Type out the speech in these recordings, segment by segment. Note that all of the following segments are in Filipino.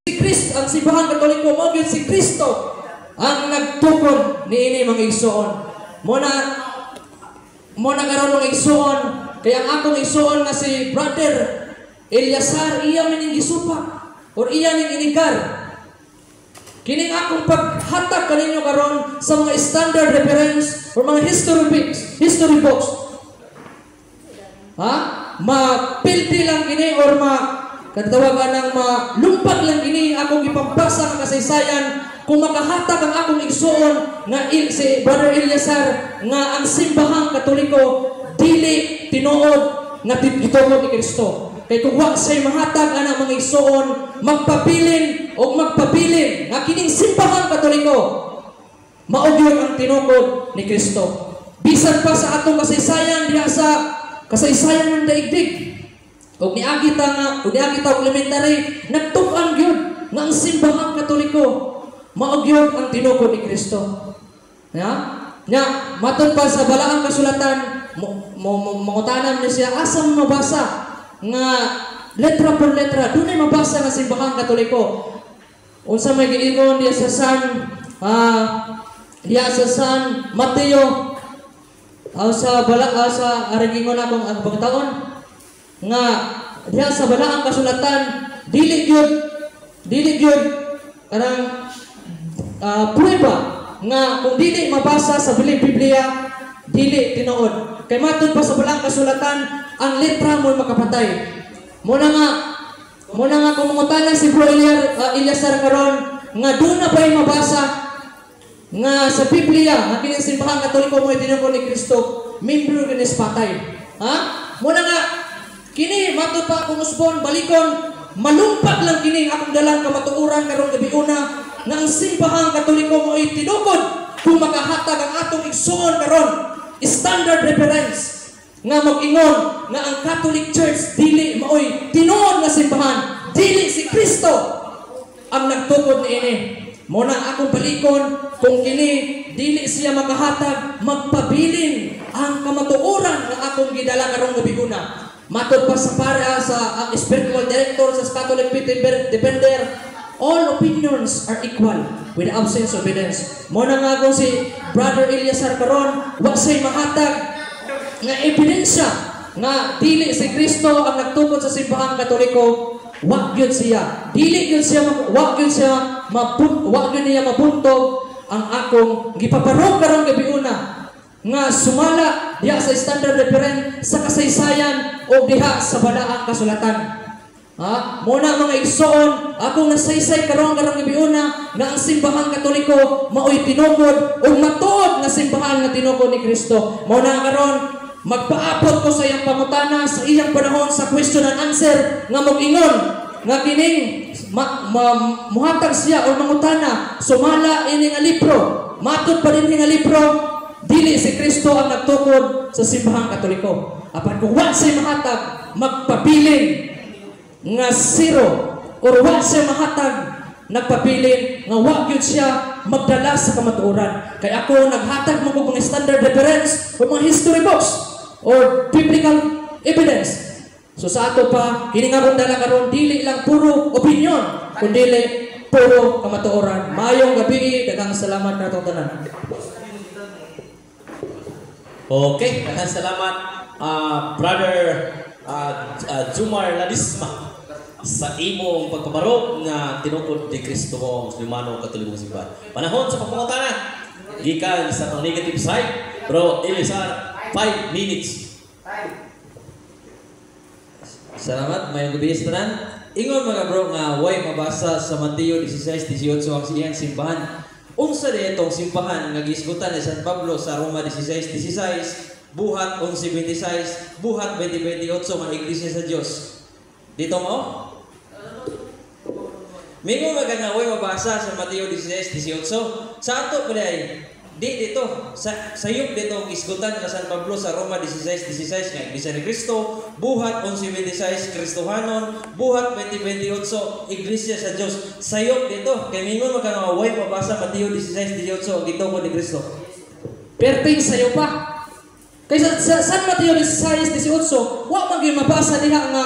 Si Kristo, ang simbahan Katoliko, mo gyud si Kristo ang nagtukod niini mga igsoon. Muna karon mga igsoon, kaya ang akong igsoon nga si Brother Eliasar, iya mining gisupak or iya ning inigar. Kining akong paghatag kaninyo karon sa mga standard reference or mga history books. Mapildi lang kini or katawagan ng malumpag lang kini akong ipambasa ng kasaysayan kung makahatag ang akong igsoon nga si Brother Eliasar nga ang simbahang Katoliko dili tinuod nga gituod ni Kristo. Kay kung wa say mahatag ana mga igsoon magpabilin nga kining simbahang Katoliko maugyod ang tinukod ni Kristo. Bisan pa sa atong kasaysayan diha sa kasaysayan ng daigdig. Ug niagi ta elementary nagtub-an gyud nga ang simbahang Katoliko maugyod ang tinukod ni Kristo. Nya matud pa sa balaang kasulatan mangutanan niya siya asa mabasa nga letra por letra dunay mabasa nga simbahang Katoliko. Unsa may giingon diya sa San Mateo sa aringingon akong ang pagtaon nga diha sa balaang kasulatan dili gyud karang prueba nga kung dili mabasa sa Biblia dili tinuod. Kay matud pa sa balaang kasulatan ang letra mo makapatay. Muna nga kung mangutanan si Bro Eliasar karon nga doon na ba'y mabasa nga sa Biblia nga kining simbahang Katoliko mo tinukod ni Kristo membro kinis patay. Muna nga kini matud pa akong usbon balikon malumpag lang kini akong dalang kamatuoran karong gabi una nga ang simbahang Katoliko mo tinukod kung makahatag ang atong igsoon karon standard reference nga mag-ingon nga ang Catholic Church dili maoy tinuod nga simbahan, dili si Kristo ang nagtukod niini. Muna akong balikon kung kini dili siya makahatag magpabilin ang kamatuoran nga akong gidala karong gabi una. Matod pa sa spiritual director sa Catholic Defender, all opinions are equal with the absence of evidence. Muna nga kung si Brother Eliasar karon wa say mahatag nga ebidensya nga dili si Kristo ang nagtukod sa simbahang Katoliko, wa gyud siya. Dili gyud siya mabuntog ang akong gipaparog karon gabi una nga sumala diha sa standard reference sa kasaysayan o diha sa balaang kasulatan. Muna mga igsoon, akong nasaysay karon gabi una nga ang simbahang Katoliko maoy tinukod o matuod nga simbahan nga tinukod ni Kristo. Muna karon magpaabot ko sa iyang pangutana sa iyang panahon sa question and answer nga mag-ingon nga kining muhatag siya o mangutana sumala ini nga libro. Matud pa din nga libro dili si Kristo ang nagtukod sa simbahang Katoliko. Apan kung wa siya mahatag magpabilin nga zero or wa siya mahatag nagpabilin nga wa gyud siya magdala sa kamatuoran. Kay ako naghatag mo kung mga standard reference o mga history books or biblical evidence. So sa ato pa kini nga akong dala karon dili lang puro opinion kundi puro kamatuoran. Mayong gabi, daghang salamat natong tanan. Okay, daghang salamat Brother Jumar Ladisma sa imong pagpabarog nga tinukod ni Kristo mo ang Muslimano Katolikong simbahan. Panahon sa pagpangutana gikan sa negative side, Bro Eliasar, 5 minutes. Salamat, may gabi sa tanan. Ingon mga bro nga way mabasa sa Mateo 16:18 ang siyang simbahan. Unsa ditong simbahan nga gisgutan ni San Pablo sa Roma 16:16, buhat 11:26, buhat 20:28 nga iglesia sa Dios. Dito mo? Mingo nga way mabasa sa Mateo 16:18. Sa ato pala dito sa yug dito isgutan nga San Pablo sa Roma 16:16 nga iglesia ni Kristo, buhat 11:26 Kristohanon, buhat 20:28 iglesia sa Dios. Sayop dito kay mingon way mabasa Mateo 16:18 dito ko ni Kristo. Perting sayo pa. Kay sa San Mateo 16:18 wa man gyud mabasa diha nga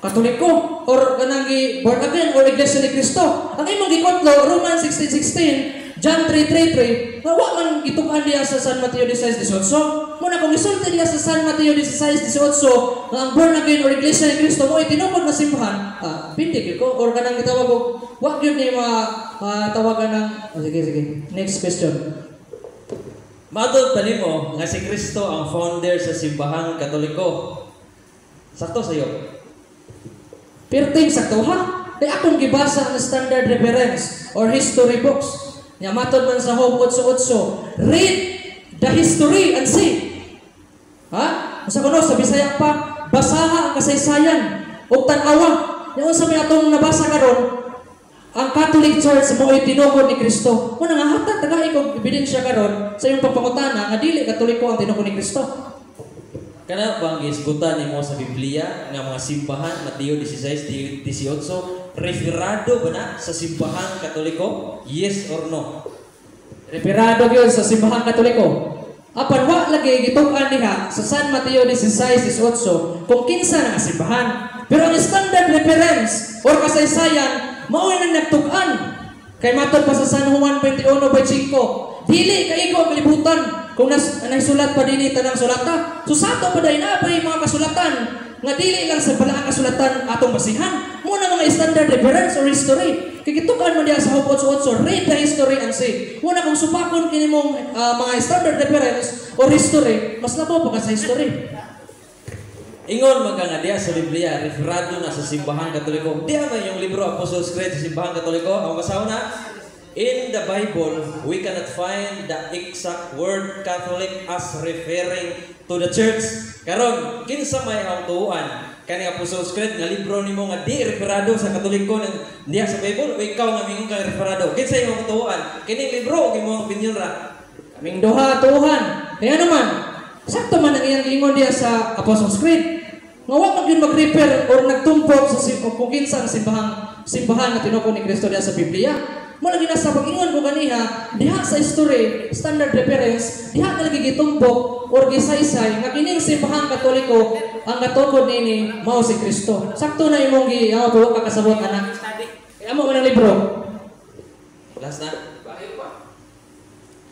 Katoliko. or kanang born again or iglesia ni Kristo. Ang imong gikotlo Romans 16:16, John 3:33, nga wa man gitukan diya sa San Mateo 16:18. Muna kung isulti diya sa San Mateo 16:18 nga ang born again or iglesia ni Kristo mo itinukod na simbahan, pindig ko or kanang gitawag og wa gyud ni tawagan ng sige. Next question. Matod pa nimo nga si Kristo ang founder sa simbahang Katoliko. Sakto sayo. Perting sakto ha? Kaya akong gibasa ang standard reference or history books. Nya matod man sa Job 8:8, read the history and see. Ha? Sa kuno sa Bisaya pa, basaha ang kasaysayan ug tan-awa. Nya unsa may atong nabasa karon? Ang Catholic Church mo ay tinukod ni Kristo. Kung nangahatag tagay kong ebidensya karon sa iyong pagpangutana nga dili Katoliko ang tinukod ni Kristo. Kana bang gisgutan nimo sa Biblia nga mga simbahan Mateo 16:18 referado ba na sa simbahan Katoliko? Yes or no? Referado gyud sa simbahan Katoliko. Apan wa lagi gitukan diha sa San Mateo 16:18 kung kinsa nga simbahan. Pero ang standard reference or kasaysayan mao na nagtug-an kay matod pa sa San Juan 21:5, dili kaigo ang kalibutan kung nasulat pa dinhi tanang sulata. So sato pa dai na mga kasulatan nga dili lang sa balaang kasulatan atong basihan. Muna mga standard reference or history. Kay gitukan man diha sa Job 8:8, read the history and see. Muna kung supakon kini mong mga standard reference or history, mas labaw pa ka sa history. Ingon maganga diya sa Biblia, referado na sa simbahan Katoliko. Diya man yung libro Apostles' Creed sa simbahan Katoliko. Ang basaw na, in the Bible, we cannot find the exact word Catholic as referring to the church. Karon, kinsa may ang tuuan kani Apostles' Creed nga libro nimo nga di referado sa Katoliko diya sa Bible, o ikaw nga mingon kang referado. Kinsa imong tuuan? Kini libro imong opinion ra. Kaming duha tuuhan. Kaya naman, sakto man ang iyang ingon diya sa Apostles' Creed. Nga wa man gyud mag-refer or nagtumpok sa kung kinsa ang simbahan na tinukod ni Kristo diya sa Biblia. Mo lagi nasa pag-ingon ko kaniha diha sa history, standard reference, diha ka lagi gitumpok or gisaysay nga kining simbahan Katoliko ang natukod nini mao si Kristo. Sakto na imong tuwa ka kasabot anak. Kaya mo man ang libro. Last na.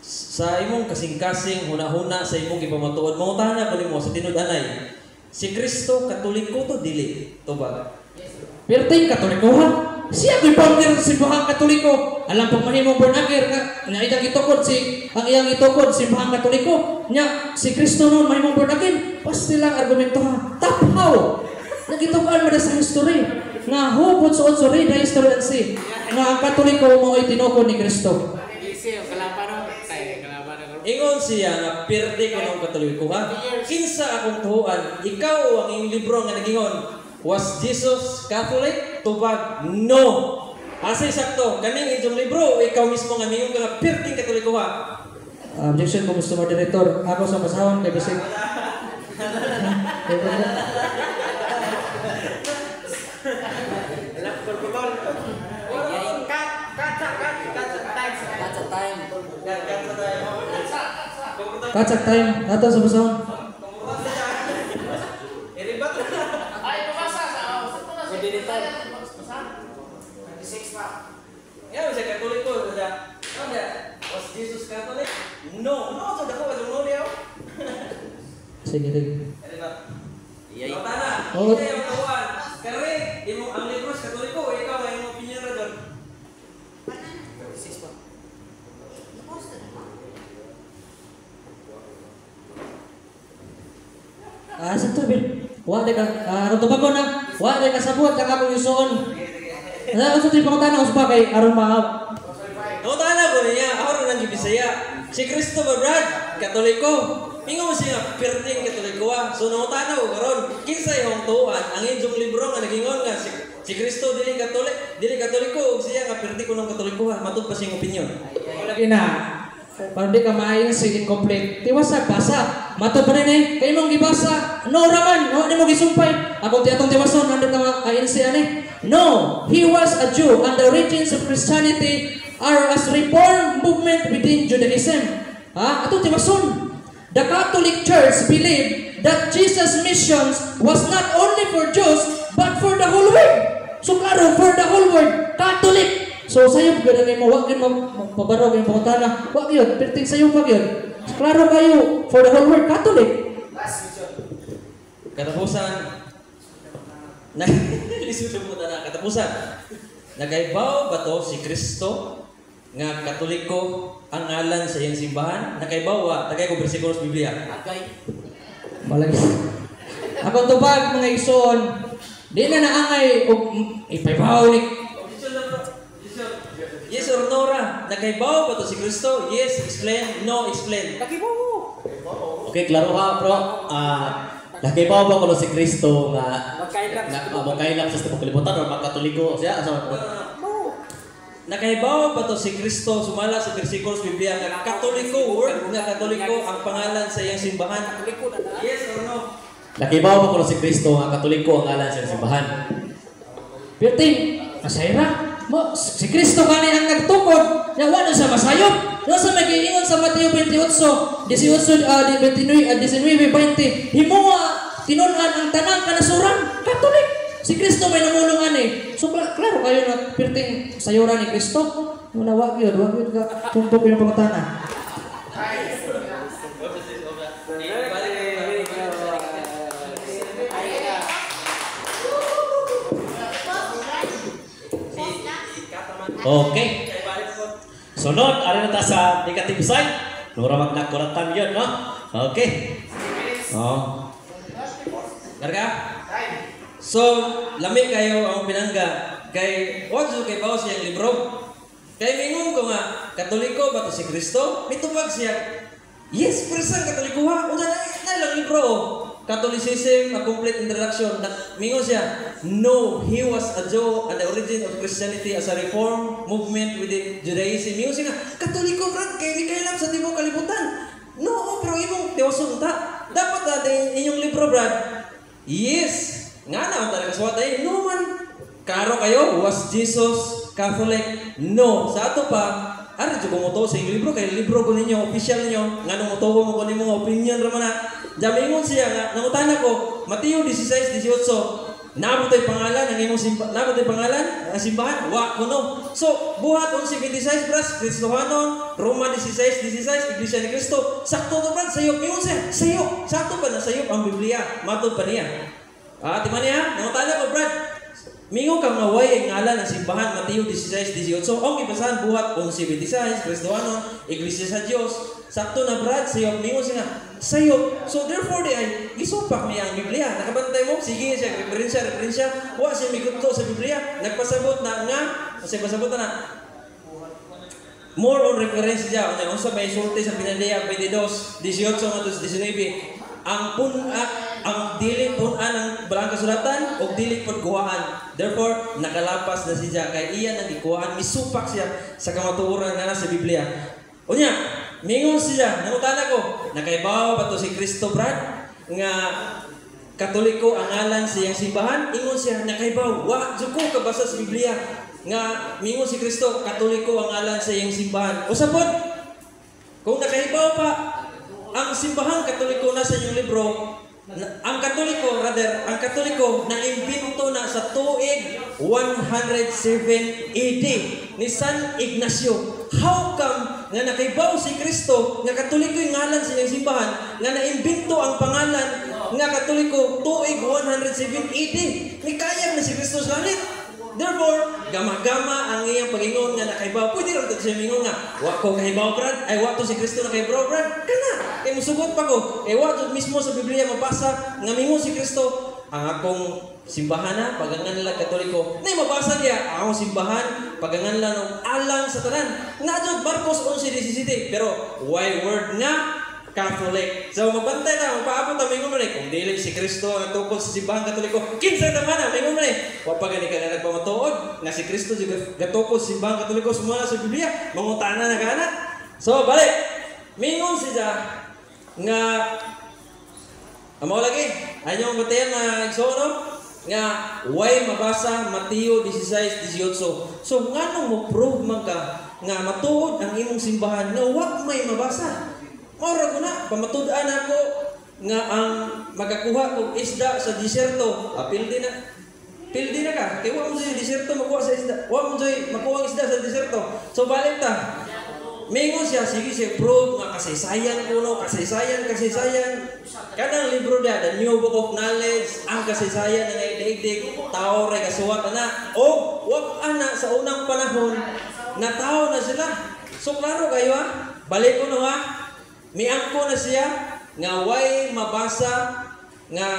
Sa imong kasing-kasing huna-huna sa imong gipamatuod, mangutana ko nimo sa tinud-anay. Si Kristo Katoliko to dili to ba? Perting Katoliko ha. Siya ko'y founder sa simbahan Katoliko. Alam pang mahimong born again nga iyang itukod ang iyang itukod simbahan Katoliko. Nya si Kristo noon mahimong born again. Pasti lang argumento ha. Tapaw. Nagitukan mo na sa history. Nga hubot sa read the history and see. Nga ang Katoliko mo ay tinukod ni Kristo. Ingon siya nga pirdi ko ng Katoliko ha. Kinsa akong tuhuan, ikaw ang iyong libro nga nagingon, was Jesus Catholic? Tubag, no. Asay sakto, kaning inyong libro, ikaw mismo nga mingon ka nga pirding Katoliko ha. Objection ko gusto mo director. Ako sa pasawan kay bisig. Kacak time. Ato sa pasawan. Ya, bisa Katoliko sudah. Ada was Jesus Catholic? No, so dako ka no dia. Sige. Iya. Tana. Oh. Iya yung tuwan. Kare, imong ang libro sa Katoliko, ikaw ay imong opinion ra doon. Sa tubil. Wa de ka aron tubagon na. Wa de ka sabot ka akong isuon. Ano sa tubil pangutana usba kay aron ma. Tana ko niya, aron nang Bisaya. Si Kristo ba Brad, Katoliko. Ingon siya perting Katoliko ha. So nangutana ko karon, kinsa imong tuwan ang inyong libro nga nagingon nga si Kristo dili Katoliko, siya nga perti ko ng Katoliko ha. Matud pa siyang opinion. Lagi na. Para di ka maayon sa incomplete. Tiwasa, basa. Mato pa rin eh. Kayo mong gibasa. No raman. No, di mo gisumpay. Akong tiyatong tiwason. Nandun na ayon siya eh. No. He was a Jew. And the origins of Christianity are as reform movement within Judaism. Ha? Ato tiwason. The Catholic Church believed that Jesus' mission was not only for Jews, but for the whole world. So klaro, for the whole world, Catholic. So sayop gud ang mo, wag gyud mapabarog yung pangutana. Wag yun, perting sayop wag yun. So klaro kayo, for the whole world, Catholic. Katapusan, lisod mo na katapusan. Nakaibaw ba to si Kristo nga Katoliko ang ngalan sa iyang simbahan? Nakaibaw wa? Tagay ko bersikulo sa Biblia. Malagi. Akong tubag mga igsoon, di na naangay og ipaybaw ni. Yes or no ra? Nakaibaw ba to si Kristo? Yes, explain. No, explain. Okay, klaro ha, bro. Nakibaw ba ko si Kristo nga magkailap sa pagkalibutan o magkatoliko siya? Nakaibaw ba to si Kristo sumala sa bersikulo sa Biblia nga Katoliko, word nga Katoliko ang pangalan sa iyang simbahan? Yes or no? Nakibaw ba ko si Kristo nga katoliko ang ngalan sa iyang simbahan? Perting, masayra. Mo, si Kristo kanay ang nagtukod. Ya wala sa masayop. No sa magiingon sa Mateo 28, 19, 20. Himuwa tinunan ang tanang kanasuran, Katolik. Si Kristo may namulungan eh. So klaro kayo na perting sayuran ni Kristo. Muna wag yun ka tumpok yung pangutana. Okay. Sunod, ari na ta sa negative side. Nura magnakuratan yun, no? Okay. Oh. Karga? So, lami kayo ang pinangga. Kay, wag so kay bawas siyang libro. Kay mingon ko nga, Katoliko ba to si Kristo? Mitubag siya. Yes, presang Katoliko ha. Una na lang libro. Catholicism, a complete introduction. Mingon siya, no, he was a Jew and the origin of Christianity as a reform movement within Judaism. Mingon siya nga, Katoliko, Brad, kay di kayo lang sa tibok kalibutan. No, pero imong tiwason ta. Dapat natin inyong libro, Brad. Yes, nga na, talaga suwat ay, no man. Karo kayo, was Jesus Catholic? No. Sa ato pa, ano dito kumuto sa inyong libro? Kaya libro ko ninyo, official ninyo, nga nung muto mo ko ninyo, opinion raman na. Jamingon siya nga, nangutan ako, Mateo 16-18, nabot ay pangalan, ang imong nabot ay pangalan, ang simbahan, wa kuno. So, buhat 11-26, bras, Kristohanon, Roma 16-16, Iglesia ni Cristo, sakto to brad, sayop, mingon siya, sayop, sakto ba na sayop ang Biblia, matod pa niya. Timan niya, nangutan ako, brad, mingo kang naway ang ngalan ng simbahan, Mateo 16-18, ang ibasahan buhat 11-26, Kristohanon, Iglesia sa Diyos, sakto na brad, sayop, mingon siya nga, sayop. So therefore, di ay isupak niya ang Biblia. Nakabantay mo, sige siya, referensya. Wa siya miguto sa Biblia. Nagpasabot na nga, kasi pasabot na more on reference siya. Kung sa may sulti sa Pinalaya 22, 18 at 19, ang dili punan ng balang kasulatan o dili pagkuhaan. Therefore, nakalapas na siya. Kaya iyan ang ikuhaan. Misupak siya sa kamatuoran na sa Biblia. Unya, mingon siya, nangutan ako, nakaibaw ba to si Kristo, Brad? Nga Katoliko ang ngalan sa iyang simbahan? Ingon siya, nakaibaw, wa, dyan ko kabasa sa Biblia. Nga, mingon si Kristo, Katoliko ang ngalan sa iyang simbahan. O sabot, kung nakaibaw pa, ang simbahan Katoliko na sa inyong libro, ang Katoliko na imbento na sa tuig 107 AD ni San Ignacio. How come nga nakaibaw si Kristo nga Katoliko yung ngalan sa iyang simbahan nga naimbento ang pangalan nga Katoliko tuig 107 AD? Ni kayang na si Kristo sa langit. Therefore, gama-gama ang iyang pag-ingon nga nakaibaw. Pwede rin ito siya mingon nga, wa ko kahibaw, Brad. Ay, wa to si Kristo nakaibaw, Brad. Kana, kaya musugot pa ko. Eh, wa to mismo sa Biblia mabasa nga mingon si Kristo. Ang akong simbahan na, pagangan nila Katoliko. Na mabasa niya, ang akong simbahan, pagangan nila ng alang sa tanan. Nga dyan, Marcos 11:17. Pero, why word nga? Catholic. So, magbantay na, magpaabot na, mingon mo na. Kung dili si Kristo ang tukol sa simbahan Katoliko, kinsa naman na, mingon mo na. Wapagani ka na nagpamatuod, nga si Kristo yung gatukol sa simbahan Katoliko, sumula sa Biblia, mangutana na gana. So, balik. Mingon siya, nga, amo lagi, ayaw ang batayan na igsono, nga, why mabasa Mateo 16-18. So, nga nung mo prove man ka, nga matuod ang imong simbahan, nga wag may mabasa. Ora ko na, pamatud-an ako nga ang magakuha kong isda sa disyerto. Apil din na. pildi na ka. Kaya wa mo sa diserto makuha sa isda. Wa mo sa makuha ang isda sa diserto. So balik ta. Mingon siya, sige siya prove nga kasaysayan kuno, kasaysayan. Kanang libro niya, The New Book of Knowledge, ang kasaysayan nga idaigdig, tao ray kasuwat ana. O wag ana sa unang panahon na tao na sila. So klaro kayo ha. Balik ko no ha. Miangko na siya nga way mabasa nga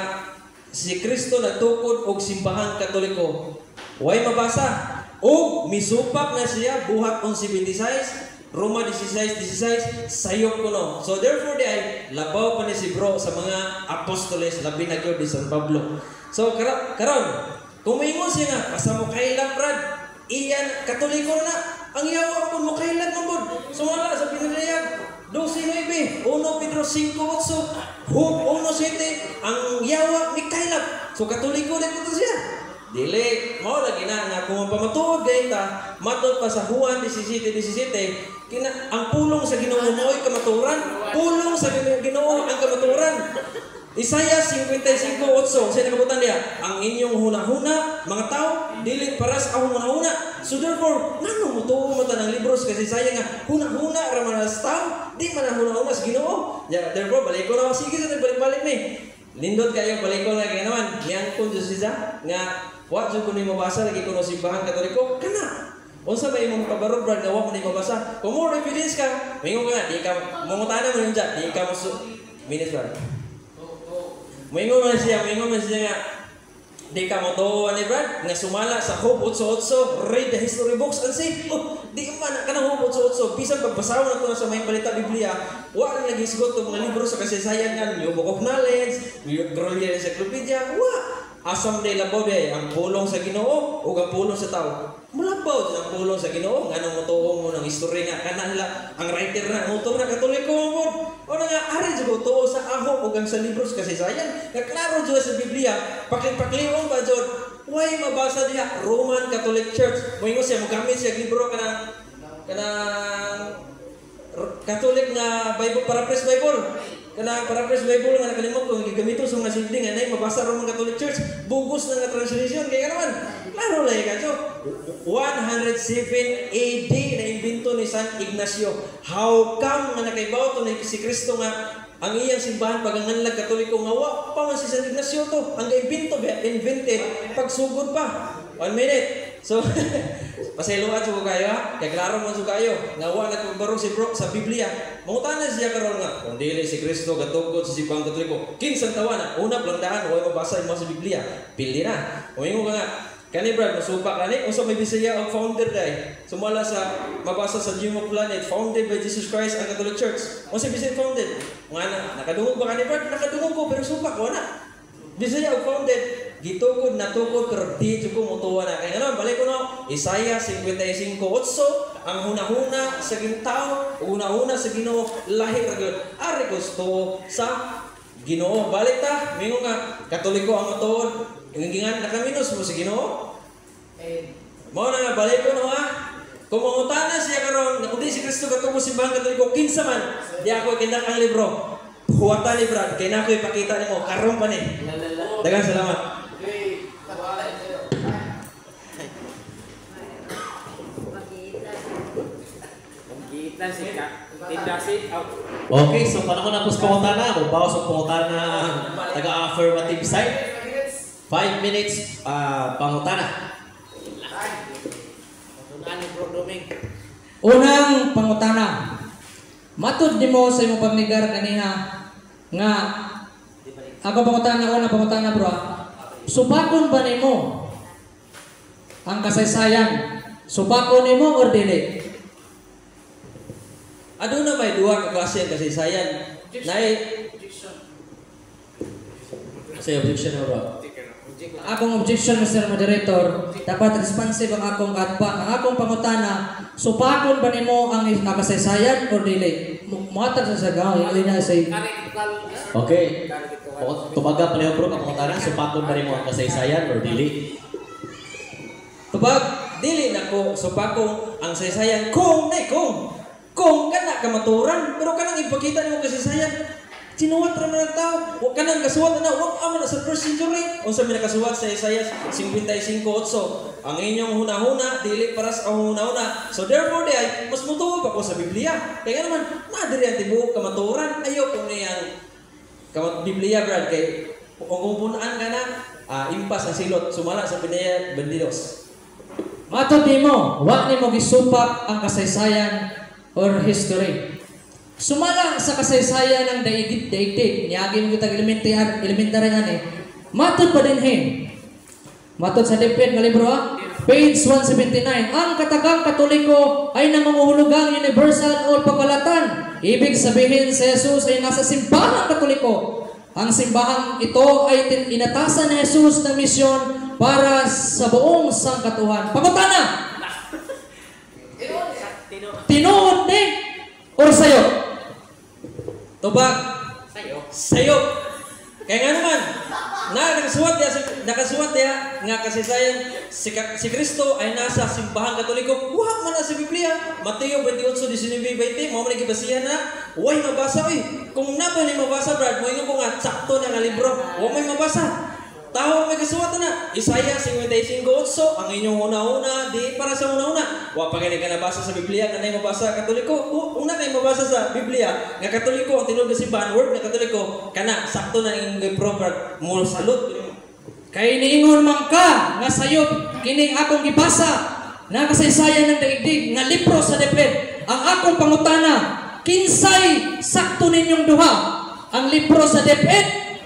si Kristo nagtukod og simbahan Katoliko. Way mabasa. O misupak na siya buhat 11:26. Roma 16:16 sayop ko no. So therefore di ay labaw pa ni si bro sa mga apostoles labi na gyud ni San Pablo. So karon kung moingon siya nga asa mo kailap rad iyan Katoliko na ang yawa pud mo kailap mabod. Sumala sa pinaglayag 12:9 1 Pedro 5:8 Hub 1:7 ang yawa mi kailap. So Katoliko din to siya. Dili, mao lagi na nga kung pamatuod gay ta, matod pa sa Juan 17:17, ang pulong sa Ginoo mo'y kamaturan, pulong sa Ginoo ang kamaturan. Isaiah 55:8, sa nakabutan niya, ang inyong huna-huna, mga tao, dili para sa akong huna-huna. So therefore, nano mo tuo mo tanang libro sa kasaysayan nga huna-huna ra man sa tao, di man huna-huna sa Ginoo. Yeah, therefore, balik ko na sige sa balik-balik ni. Lindot kayo balik ko lagi naman. Yang kun siya nga wa jud ko ni mabasa lagi kuno simbahan Katoliko kana. Unsa ba imong kabarog brad nga wa mo ni mabasa? Kung mo evidence ka, mingon ka di ka mongutana mo yun dyan, di ka minutes brad. Mingon man siya nga di ka mo to ani brad nga sumala sa Job 8:8 read the history books and say di man kana Job 8:8 bisan pagbasahon nato sa may balita Biblia wa rin lagi sigot to mga libro sa kasaysayan nga New Book of Knowledge, Glorious Encyclopedia wa asam de labaw de ang pulong sa Ginoo ug ang pulong sa tao. Mulabaw ang pulong sa Ginoo nganong motuong mo ng istorya nga kana nila ang writer na motor na Katoliko mo. O nga ari jud tuo sa aho ug ang sa libro sa kasaysayan. Nga klaro jud sa Biblia, pakliong ba jud way mabasa diha Roman Catholic Church. Moingon siya mogamit siya libro kanang Catholic nga Bible paraphrase Bible. Kana paraphrase Bible nga nakalimot ko gigamito sa mga sinding anay mabasa Roman Catholic Church bugos na nga translation kay naman klaro lay ka so 107 AD na imbento ni San Ignacio. How come nga nakaibaw to ni si Kristo nga ang iyang simbahan paganganlag Katoliko nga wa pa man si San Ignacio to ang imbento invented pagsugod pa 1 minute. So pasayloan sa kayo ha kay klaro man sa kayo nga wa nagbarog si bro sa Biblia. Mangutana siya karon nga kung dili si Kristo gatugod sa simbahang Katoliko kinsang tawana una plandahan wa mabasa mo sa Biblia pildi na umingon ka nga kani brad masupak kani unsa may Bisaya og founder day sumala sa mabasa sa New Planet founded by Jesus Christ ang Catholic Church unsa Bisaya founded nga nakadungog ba kani brad nakadungog ko pero supak wala Bisaya og founded gitugod na tugod pero di jud ko motuwa na kay ngano balik ko no Isaiah 55:8 ang hunahuna sa gintao una-una sa Ginoo lahi ra gyud ari gusto sa Ginoo balik ta mingon nga Katoliko ang motuod ingingan nakaminos mo sa Ginoo mao na nga balik ko no ha kung mangutana siya karon nga kundi si Kristo katubo simbahan Katoliko kinsa man di ako kindak ang libro huwata ni brad kay na ko ipakita nimo karon pa ni daghang salamat. Okay, so panahon na po sa pangutana. Magbawas sa pangutana taga-affirmative side. 5 minutes pangutana. Unang pangutana. Matud nimo sa imong pamigar kanina nga ako unang pangutana bro. Subakon ba nimo ang kasaysayan? Subakon nimo or dili? Aduna may duha ka klase ang kasaysayan. Nay say objection na bro. Akong objection Mr. Moderator, dapat responsive ang akong katpa. Ang akong pangutana, supakon ba nimo ang kasaysayan or dili? Muhatag sa sagaw, ili na say. Okay. Tumaga pa niyo bro ang pangutana, supakon ba nimo ang kasaysayan or dili? Tubag dili nako supakon ang kasaysayan kung kana kamaturan pero kanang ipakita nimo kasaysayan tinuwat ra man ang tao. Wa kanang kasuwat na wa man sa first century. Unsa man nakasuwat sa Isaiah 55:8. Ang inyong hunahuna dili para sa hunahuna. So therefore ay mas mutuo pa ko sa Biblia. Kaya naman na diri ang tibuok kamaturan. Ayo ko niyang Biblia brad kay kung punaan ka na impas ang silot sumala sa Pinaya Bandidos. Matod nimo, wa nimo gisupak ang kasaysayan or history. Sumala sa kasaysayan ng daigdig, niagi mo kitag elementary ani. Matod pa dinhin. Matod sa DepEd nga libro page 179, ang katagang Katoliko ay nangunguhulugang universal o pagkalatan. Ibig sabihin si Jesus ay nasa simbahang Katoliko. Ang simbahang ito ay inatasan ni Jesus na misyon para sa buong sangkatuhan. Pangutana! Tinuod ni or sayo? Tubag. Sayo. Kaya nga naman, nakasuwat niya nga kasaysayan si Kristo ay nasa simbahang Katoliko. Wa man na sa Biblia. Mateo 28:19-20, mo man gibasihan na. Way mabasa Kung nato ni mabasa brad, mo ingon ko nga sakto na nga libro. Wa may mabasa. Tao may kasuwat na. Isaiah 55:8, ang inyong una-una di para sa una-una. Wa pa kay nabasa sa Biblia nga nay mabasa Katoliko. Una kay mabasa sa Biblia nga Katoliko ang tinuod nga simbahan word nga Katoliko kana sakto na ing libro brad. Mo salud. Kay niingon man ka nga sayop kining akong gibasa na kasaysayan ng daigdig nga libro sa DepEd. Ang akong pangutana, kinsay sakto ninyong duha? Ang libro sa DepEd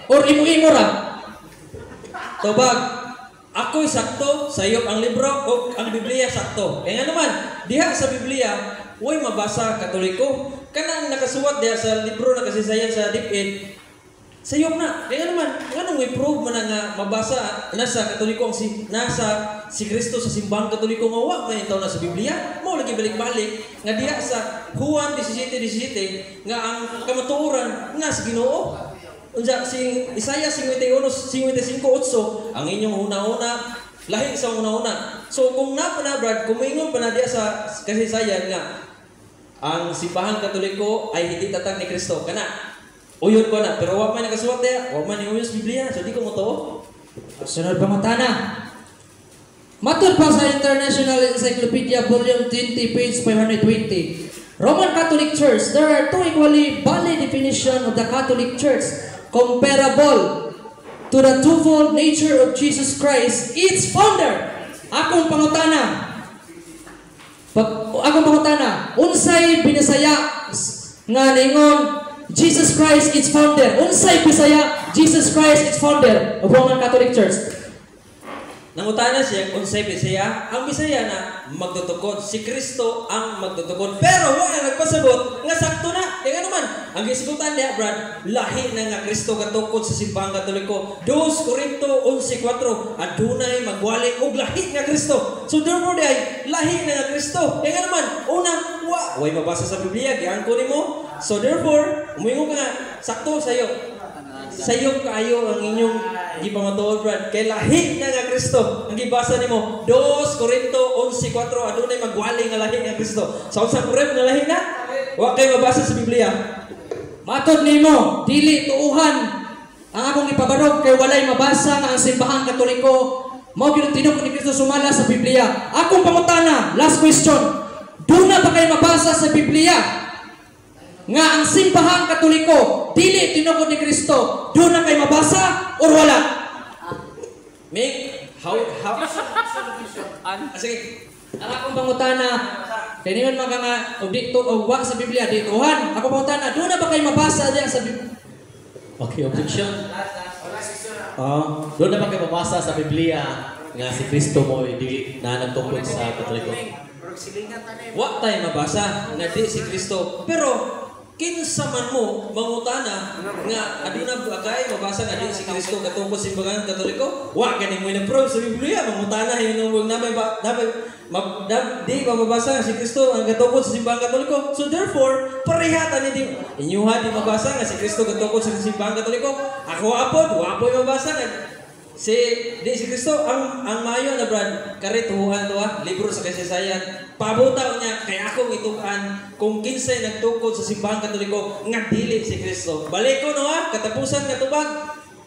or imo-imo ra? Tubag, ako'y sakto, sayop ang libro o ang Biblia sakto. Kaya naman, diha sa Biblia, way mabasa Katoliko. Kanang nakasuwat diha sa libro na kasaysayan sa DepEd, sayop na. Kaya naman, anong may prove man nga mabasa nasa Katoliko nasa si Kristo sa simbahang Katoliko nga wa man itaw na sa Biblia. Mao lagi balik-balik nga diha sa Juan 17:17 nga ang kamatuoran nga sa Ginoo. Unsa si Isaiah 51:5, ang inyong una-una lahi sa una-una. So kung napana brad, kumingon pa na diya sa kasaysayan nga ang simbahang Katoliko ay hindi tatag ni Kristo kana. Uyon ko na, pero wa man nakasuwat diya, wa man yung sa Biblia, so di ko motuo. Sunod pangutana. Matod pa sa International Encyclopedia Volume 20, page 520. Roman Catholic Church, there are two equally valid definitions of the Catholic Church comparable to the twofold nature of Jesus Christ, its founder. Akong pangutana, unsay Binisaya nga ningon Jesus Christ its founder? Unsay Bisaya Jesus Christ its founder of Roman Catholic Church? Nangutana siya unsay Bisaya, ang Bisaya na magtutukod, si Kristo ang magtutukod. Pero wala nagpasabot nga sakto na. Kaya naman, ang gisigutan niya, brad, lahi na nga Kristo katukod sa simbahang Katoliko. 2 Corinto 11:4, adunay magwali og lahi nga Kristo. So therefore ay lahi na nga Kristo. Kaya naman, una, way mabasa sa Biblia, giangko nimo. So therefore, umingon ka nga sakto sayo. Sayo kayo ang inyong gipamatuod brad kay lahi na nga Kristo. Ang gibasa nimo 2 Corinto 11:4, adunay magwali nga lahi nga Kristo. Sa unsang rem nga lahi na? Wa kay mabasa sa Biblia. Matod nimo, dili tuuhan ang akong ipabarog kay walay mabasa nga ang simbahang Katoliko mao gyud tinuk ni Kristo sumala sa Biblia. Akong pangutana, last question. Duna pa kay mabasa sa Biblia nga ang simbahang Katoliko dili tinukod ni Kristo? Duna kay mabasa or wala? Sige. Ang akong pangutana, kaniman mga nga dito o wa sa Biblia dituhan. Ako pangutana, doon na ba kayo mabasa diyan sa Biblia? Okay, objection. Doon na ba kayo mabasa sa Biblia nga si Kristo mo hindi na nagtungkol sa Katoliko? Wa tayo mabasa nga di si Kristo. Pero kinsa man mo mangutana nga aduna bagay mabasa nga di si Kristo katungkol sa simbahang Katoliko? Wa gani mo na-prove sa Biblia. Mangutana hinung nabay di mababasa nga si Kristo ang katungkol sa simbahang Katoliko. So therefore, parehata ni di inyuha di mabasa nga si Kristo katungkol sa simbahang Katoliko. Ako apod, wa po mabasa nga si Kristo ang maayo na brad karituhan to libro sa kasaysayan pabuta niya kay akong itukan kung kinsay nagtukod sa simbahan katoliko nga dili si Kristo. Balik ko no katapusan nga tubag.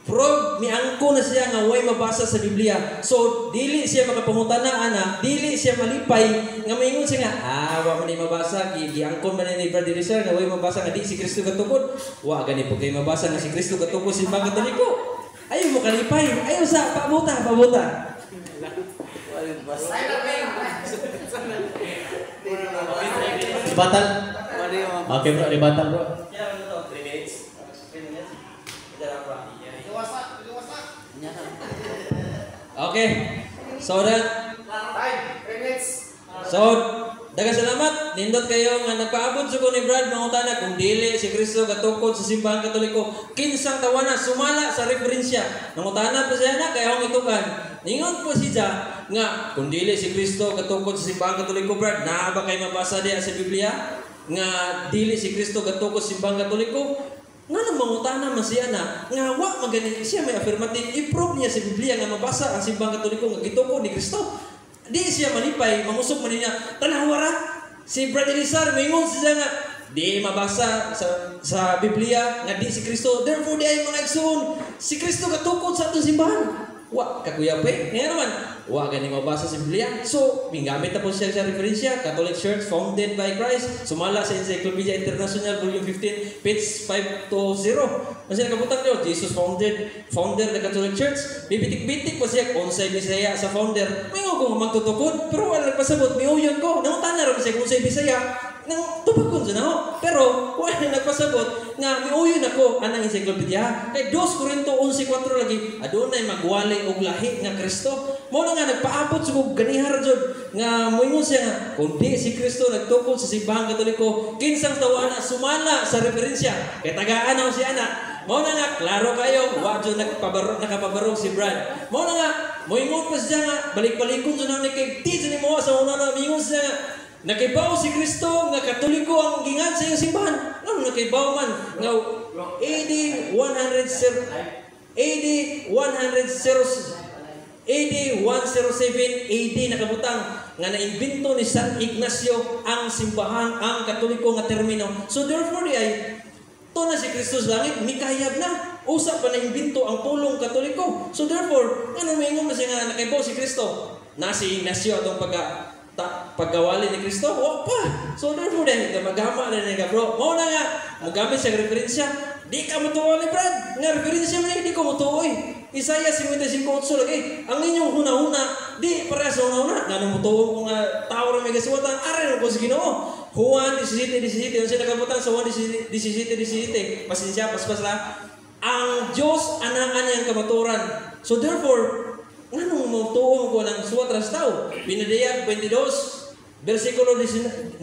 Prog miangko na siya nga way mabasa sa Biblia. So dili siya makapangutana ana, dili siya malipay nga moingon siya nga wa man ni mabasa giangkon man ni Brother Rizal nga way mabasa nga di si Kristo katukod. Wa gani po kay mabasa nga si Kristo katukod sa simbahan katoliko. Ayaw mo kalipay, ayaw sa pabuta. Libatan. Okay bro, libatan bro. Okay. So daghang salamat. Nindot kayo nga nagpaabot sa ko ni Brad mangutana kung dili si Kristo katukod sa simbahan katoliko. Kinsang tawana sumala sa referensya. Nangutana pa siya na kay akong itukan. Ningon po siya nga kung dili si Kristo katukod sa simbahan katoliko Brad, naa ba kay mabasa diha sa Biblia nga dili si Kristo katukod sa simbahan katoliko? Nga nang mangutana man siya na nga wa magani siya may affirmative i-prove niya sa Biblia nga mabasa ang simbahan katoliko nga gitukod ni Kristo. Di siya malipay, mamusok man niya. Tanawara, si Brother Rizal, mayingon siya nga, di mabasa sa Biblia nga di si Kristo. Therefore, di ay mga igsoon, si Kristo katukod sa atong simbahan. Wa, kakuya pa eh. Ngayon naman, wa gani mabasa sa Biblia. So, mingamit na po siya sa referensya, Catholic Church, founded by Christ. Sumala sa Encyclopedia International, volume 15, page 520. Kasi nakabutan niyo, Jesus founder the Catholic Church. Bibitik-bitik pa siya, unsay Bisaya sa founder. May nga kung magtutukod, pero wala nagpasabot, may uyon ko. Nangutan na rin siya kung unsay Bisaya. Nang tupakon siya na ho. Pero, wala nagpasabot nga may uyon ako anang encyclopedia. Kay 2 Corinto 11:4 lagi, adunay magwali og lahi nga Kristo. Mo na nga nagpaabot sa kog ganihar jud nga moingon siya nga kung di si Kristo nagtukod sa simbahan katoliko, kinsang tawana sumala sa referensya. Kay tagaan na si ana. Mo na nga klaro kayo, wa jud nakapabarog si Brad. Mo na nga moingon pa siya nga balik-balikon jud na kay di jud mo sa una na mingon siya nga nakibaw si Kristo nga katoliko ang gingan sa iyang simbahan. Ano nakibaw man nga AD 107 AD nakabutang nga naimbento ni San Ignacio ang simbahan, ang katoliko nga termino. So therefore ay to na si Kristo sa langit, mikayab na. Usap pa naimbento ang pulong katoliko. So therefore, ano may ingong na siya nga nakibaw si Kristo? Na si Ignacio atong pagkawali ni Kristo, wa pa. So therefore, dahil magama na niya bro. Mao na nga, magamit siya referensya. Di ka matuwa ni Brad. Nga referensya man di ko matuoy. Isaiah 55:8 lagi. Ang inyong huna-huna, di para sa huna-huna. Nga nang mutuong kung tao na may kasuwatan, aray ko sa Ginoo. Juan 17:17. Ang siya nakabutan sa Juan 17:17. Pasensya, paspas la. Ang Diyos anangan niyang kamaturan. So therefore, anong mutuong ko ng suwat ras tao? Pinadayag 22, versikulo 19.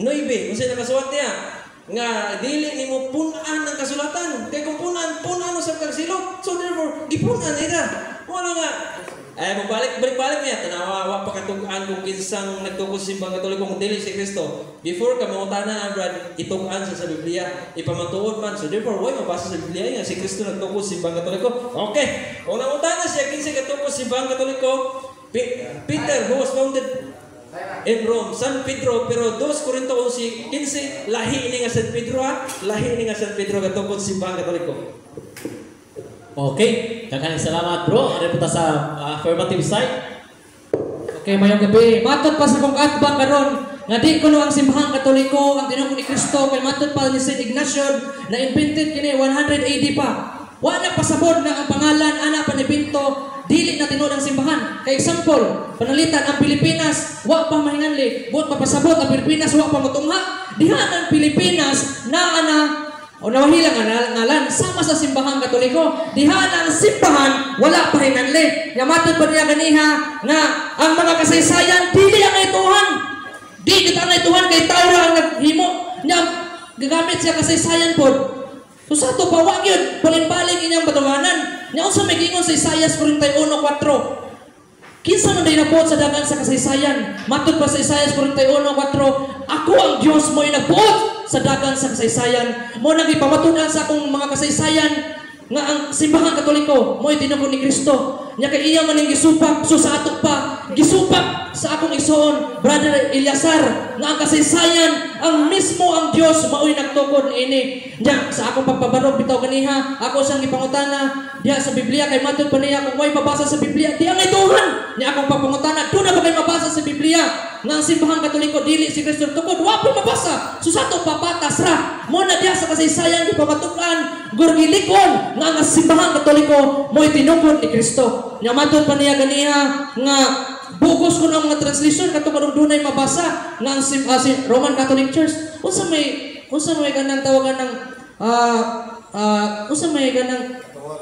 Kung siya nakasuwat niya, nga dili ni mo punan ng kasulatan. Kaya kung punan sa kagsilot. So therefore, gipunan nila. Wala nga. Balik niya. Tanawa pa katugaan kung kinsang nagtukos sa simbang katoliko kung dili si Kristo. Before ka mangutana Brad, itugaan sa Biblia. Ipamatuod man. So therefore, why mabasa sa Biblia nga si Kristo nagtukos sa simbang katoliko? Okay. Kung nangutana siya, kinsang nagtukos sa simbang katoliko, Peter, who was founded in Rome, San Pedro, pero 2 Corinto 11:15, lahi ini nga San Pedro lahi ini nga San Pedro katungkol sa simbahang katoliko. Okay, kakaning salamat bro. Ano po ta sa affirmative side? Okay, mayong gabi. Matod pa sa kong atbang karon nga di kuno ang simbahang katoliko ang tinuod ni Kristo kay matod pa ni Saint Ignacio na invented kini 100 AD pa. Wala pasabot na ang pangalan ana pa ni Pinto dili na tinuod ang simbahan. Kay example, panalitan ang Pilipinas, wa pa mahinganli, buot pa pasabot ang Pilipinas, wa pa matungha. Diha ang Pilipinas na o nawahilang ngalan sama sa simbahan katoliko. Diha ang simbahan, wala pa hinganli. Yamatod pa niya ganiha nga ang mga kasaysayan dili ang ituhan. Di kita ang ituhan kay tao ra ang naghimo niya gagamit siya kasaysayan pod. So sa ito pa, wag yun, balik-balik inyang batunganan. Ngayon sa may gingon sa Isaiah 41:4. Kinsa man day nabuot sa dagan sa kasaysayan. Matod pa sa Isaiah 41:4, ako ang Diyos mo yung nagbuot sa dagan sa kasaysayan. Mo nagipamatunan sa akong mga kasaysayan. nga ang simbahan Katoliko mo'y tinukod ni Kristo. Nya kay iya man ning gisupak, so sa ato pa gisupak sa akong igsoon, Brother Eliasar, nga ang kasaysayan, ang mismo ang Dios mao'y nagtukod ini. Nya sa akong pagpabarog bitaw kaniha, ako siyang gipangutana diha sa Biblia kay matud pa niya kung way mabasa sa Biblia, di ang ituhan. Nya akong pagpangutana, do na ba kay mabasa sa Biblia nga ang simbahan Katoliko dili si Kristo tukod? Wa pa mabasa. So sa ato papatas ra mo na diha sa kasaysayan gipamatukan gurgilikon nga ang simbahan Katoliko mo'y tinukod ni Kristo. Nya matud pa niya ganiha nga bugos ko ng mga translation katong dunay mabasa nga ang Roman Catholic Church unsa may ganang tawagan ng unsa may ganang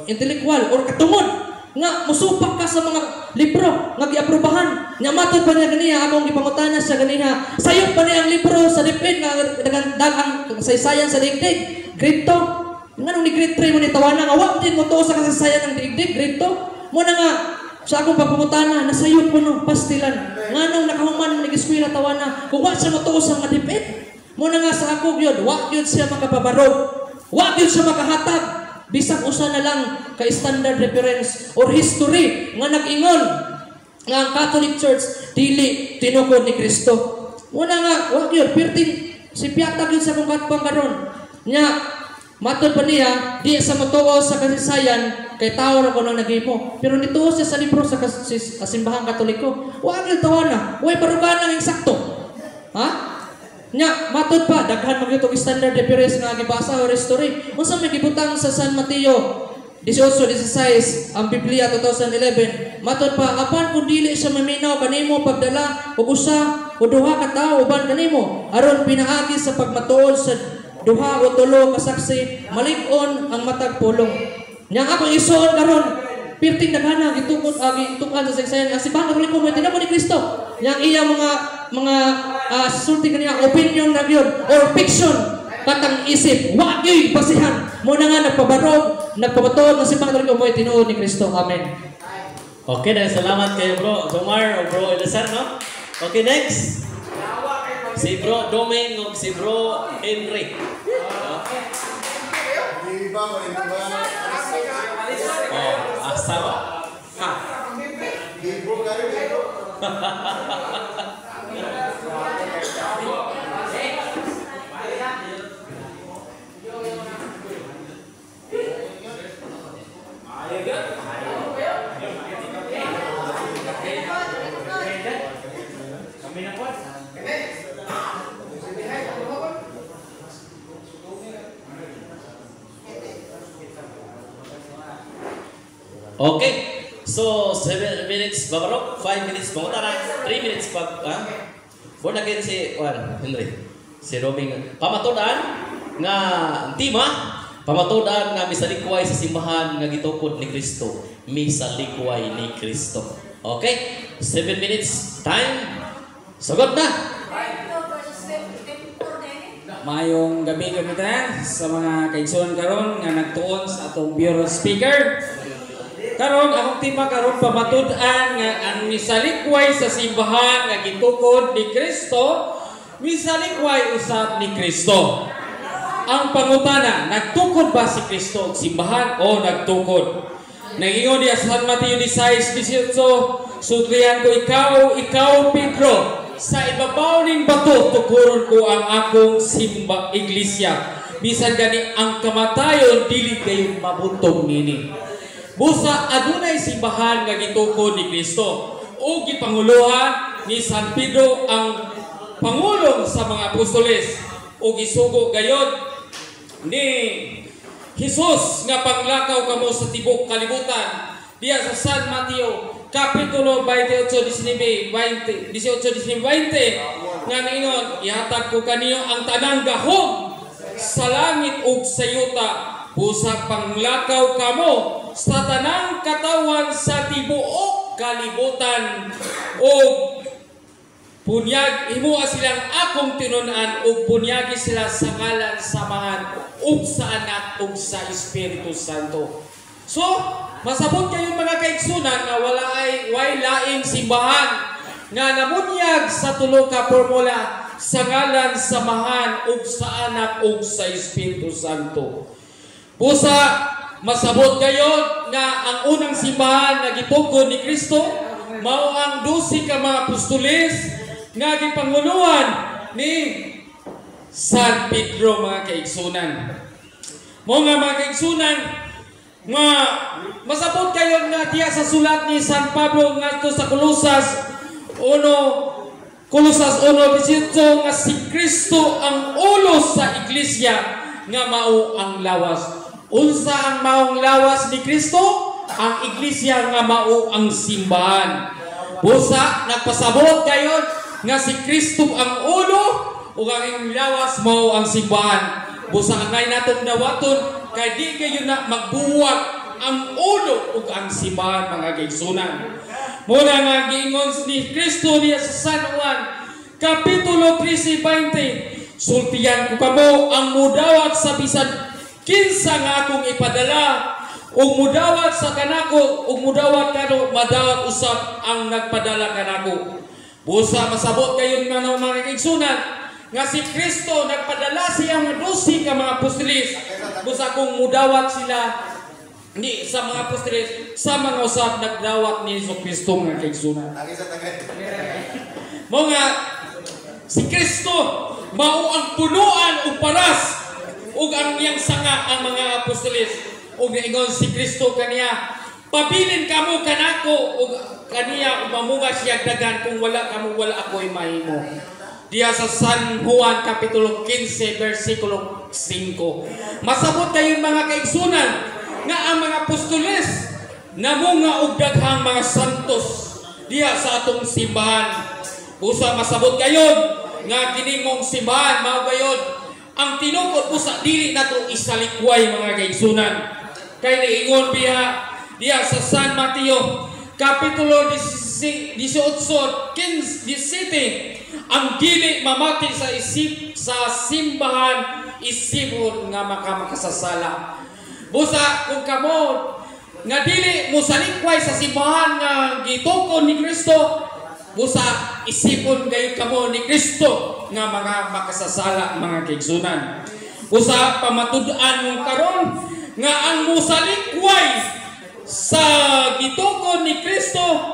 intellectual or katungod nga musupak ka sa mga libro nga giaprobahan. Nya matud pa niya ganiha akong gipangutana sa ganiha sayop pa niya ang libro sa dipin nga daghang kasaysayan sa digdig grade 2 nganong ni grade 3 mo ni tawana nga wa din mo tuo sa kasaysayan ng digdig grade 2 mo na nga sa akong pagpangutana nasayop ko no pastilan nganong nakahuman mo nag-eskwela tawana kung wa siya matuo sa mga dipin mo na nga sa ako gyud wa gyud siya makapabarog wa gyud siya makahatag bisag usa na lang ka standard reference or history nga nag-ingon nga ang Catholic Church dili tinukod ni Kristo. Mo na nga wa gyud perting si piyatag yun sa kung katpang karon nya matod pa niya, di sa matuo sa kasaysayan, kay tao ra ko nang nagimo. Pero nituo siya sa libro sa simbahan Katoliko. Huwag yung tawa na. Huwag parugaan lang eksakto. Ha? Nya, matod pa, daghan mag-itong standard reference nga gibasa or history. Kung sa may gibutang sa San Mateo 18:16, ang Biblia 2011, matod pa, apan kung dili siya maminaw kanimo pagdala, o usa, o duha ka tao, uban kanimo, aron pinaagi sa pagmatuod sa duha o tulo kasaksi malig-on ang matag pulong. Nya ako isuon karon pirting daghana gitukod gitukan sa saysayan ang simbahan Katoliko mo tinamo ni Kristo. Nya iya mga sulti kaniya opinion ra gyud or fiction katang isip wa gyud basihan mo na nga nagpabatuod ng simbahan Katoliko mo tinuod ni Kristo. Amen. Okay, dahil salamat kayo bro Jomar o bro Eliasar, no? Okay, next. Si bro Doming o si bro Henry. Asawa. Ha. Okay, so 7 minutes babarok, 5 minutes pangutaran, 3 minutes pag Born again si Henry, si Roming. Pamatudan nga tima, pamatudan nga misalikway sa simbahan nga gitukod ni Kristo, misalikway ni Kristo. Okay, 7 minutes time. Sagot na. Mayong gabi kami sa mga kaigsunan karon nga nagtuon sa atong bureau speaker. Karon akong tema karon pamatudan nga ang misalikway sa simbahan nga gitukod ni Kristo, misalikway usab ni Kristo. Ang pangutana, nagtukod ba si Kristo og simbahan o nagtukod? Nagingon diya sa San Mateo 16:18, sudlian ko ikaw Pedro, sa ibabaw ning bato tukuron ko ang akong iglesia. Bisan gani ang kamatayon dili kayo mabuntong nini. Busa adunay simbahan nga gitukod ni Kristo ug gipanguluhan ni San Pedro ang pangulong sa mga apostoles ug gisugo gayod ni Jesus nga panglakaw kamo sa tibok kalibutan diya sa San Mateo kapitulo 28:19 nga ningon ihatag ko kaniyo ang tanang gahom sa langit ug sa yuta busa panglakaw kamo sa tanang katawan sa tibuok kalibutan ug punyag himuha silang akong tinun-an ug punyagi sila sa ngalan samahan ug sa anak ug sa Espiritu Santo. So, masabot kayo mga kaigsunan nga way laing simbahan nga namunyag sa tulo ka formula sa ngalan samahan ug sa anak ug sa Espiritu Santo. Busa Masabot kayo nga ang unang simbahan nga gitugod ni Kristo mao ang 12 ka mga apostoles nga gipanguluhan ni San Pedro, mga kaigsunan. Mo nga mga kaigsunan nga masabot kayo nga diya sa sulat ni San Pablo ngadto sa Kolosas 1:18 nga si Kristo ang ulo sa iglesia nga mao ang lawas. Unsa ang maong lawas ni Kristo? Ang iglesia nga mao ang simbahan. Busa nagpasabot kayo nga si Kristo ang ulo ug ang lawas mao ang simbahan. Busa angay natong dawaton kay di kayo na magbuwag ang ulo ug ang simbahan, mga kaigsunan. Muna nga giingon ni Kristo niya sa San Juan Kapitulo 13:20, sultihan ko kamo ang mudawat sa bisan kinsa nga akong ipadala ug mudawat sa kanako ug mudawat kano madawat usab ang nagpadala kanako. Busa masabot kayo nga mga kaigsunan nga si Kristo nagpadala siyang 12 ka mga apostoles. Busa kung mudawat sila ni sa mga apostoles sa mga usab nagdawat ni Kristo, mga kaigsunan. Mga si Kristo mao ang punuan ug paras ug ang iyang sanga ang mga apostoles. Ug niingon si Kristo kaniya, pabilin kamo kanako ug kaniya mamunga siya dagan kung wala kamo wala ako'y mahimo. Diya sa San Juan Kapitulo 15 versikulo 5. Masabot kayo mga kaigsunan nga ang mga apostoles namunga og daghang mga santos diya sa atong simbahan. Busa masabot kayo nga kining simbahan mao gayud ang tinukod busa dili nato isalikway, mga kaigsunan. Kay niingon diya sa San Mateo Kapitulo 18 17, ang dili mamati sa simbahan isipon nga makasasala. Busa kung kamo nga dili mo salikway sa simbahan nga gitukod ni Kristo, busa isipon kayo kamo ni Kristo nga mga makasasala, mga kaigsunan. Busa pamatud-an mo karon nga ang musalikway sa gitukod ni Kristo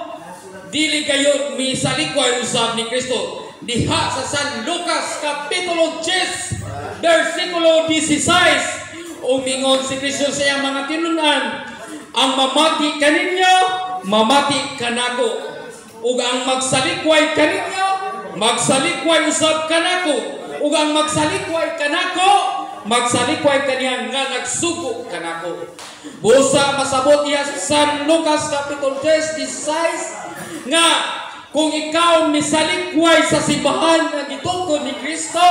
dili kayo misalikway usab ni Kristo. Diha sa San Lucas Kapitulo 10 versikulo 16, umingon si Kristo sa iyang mga tinunan, ang mamati kaninyo mamati kanako ug ang magsalikway kaninyo magsalikway usab kanako ug ang magsalikway kanako magsalikway kaniya nga nagsugo kanako. Busa masabot iya sa San Lucas Kapitulo 10:16 nga kung ikaw misalikway sa simbahan nga gitukod ni Kristo,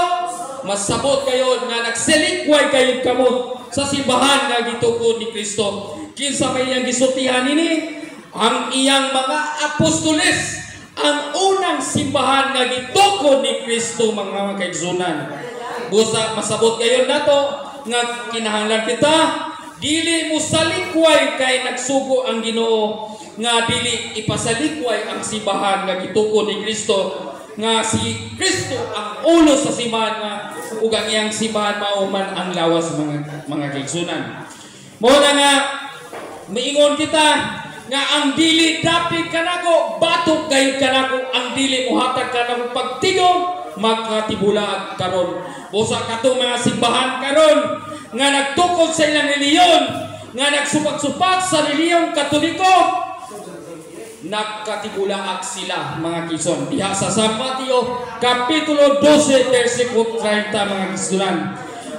masabot kayo nga nagsalikway kayo kamo sa simbahan nga gitukod ni Kristo. Kinsa may iyang gisultihan ini? Ang iyang mga apostoles, ang unang simbahan nga gitukod ni Kristo, mga kaigsunan. Busa masabot kayo nato nga kinahanglan kita dili mo salikway kay nagsugo ang Ginoo nga dili ipasalikway ang simbahan nga gitukod ni Kristo, nga si Kristo ang ulo sa simbahan nga ug ang iyang simbahan mao man ang lawas, mga kaigsunan. Mo na nga miingon kita nga ang dili dapit kanako batok gayud kanako, ang dili mohatag kanako pagtigom magkatibulaag karon. Busa kato mga simbahan karon nga nagtukod sa ilang reliyon, nga nagsupak-supak sa reliyong Katoliko, nagkatibulaag sila, mga kison. Diha sa San Mateo Kapitulo 12 versikulo 30, mga kisunan.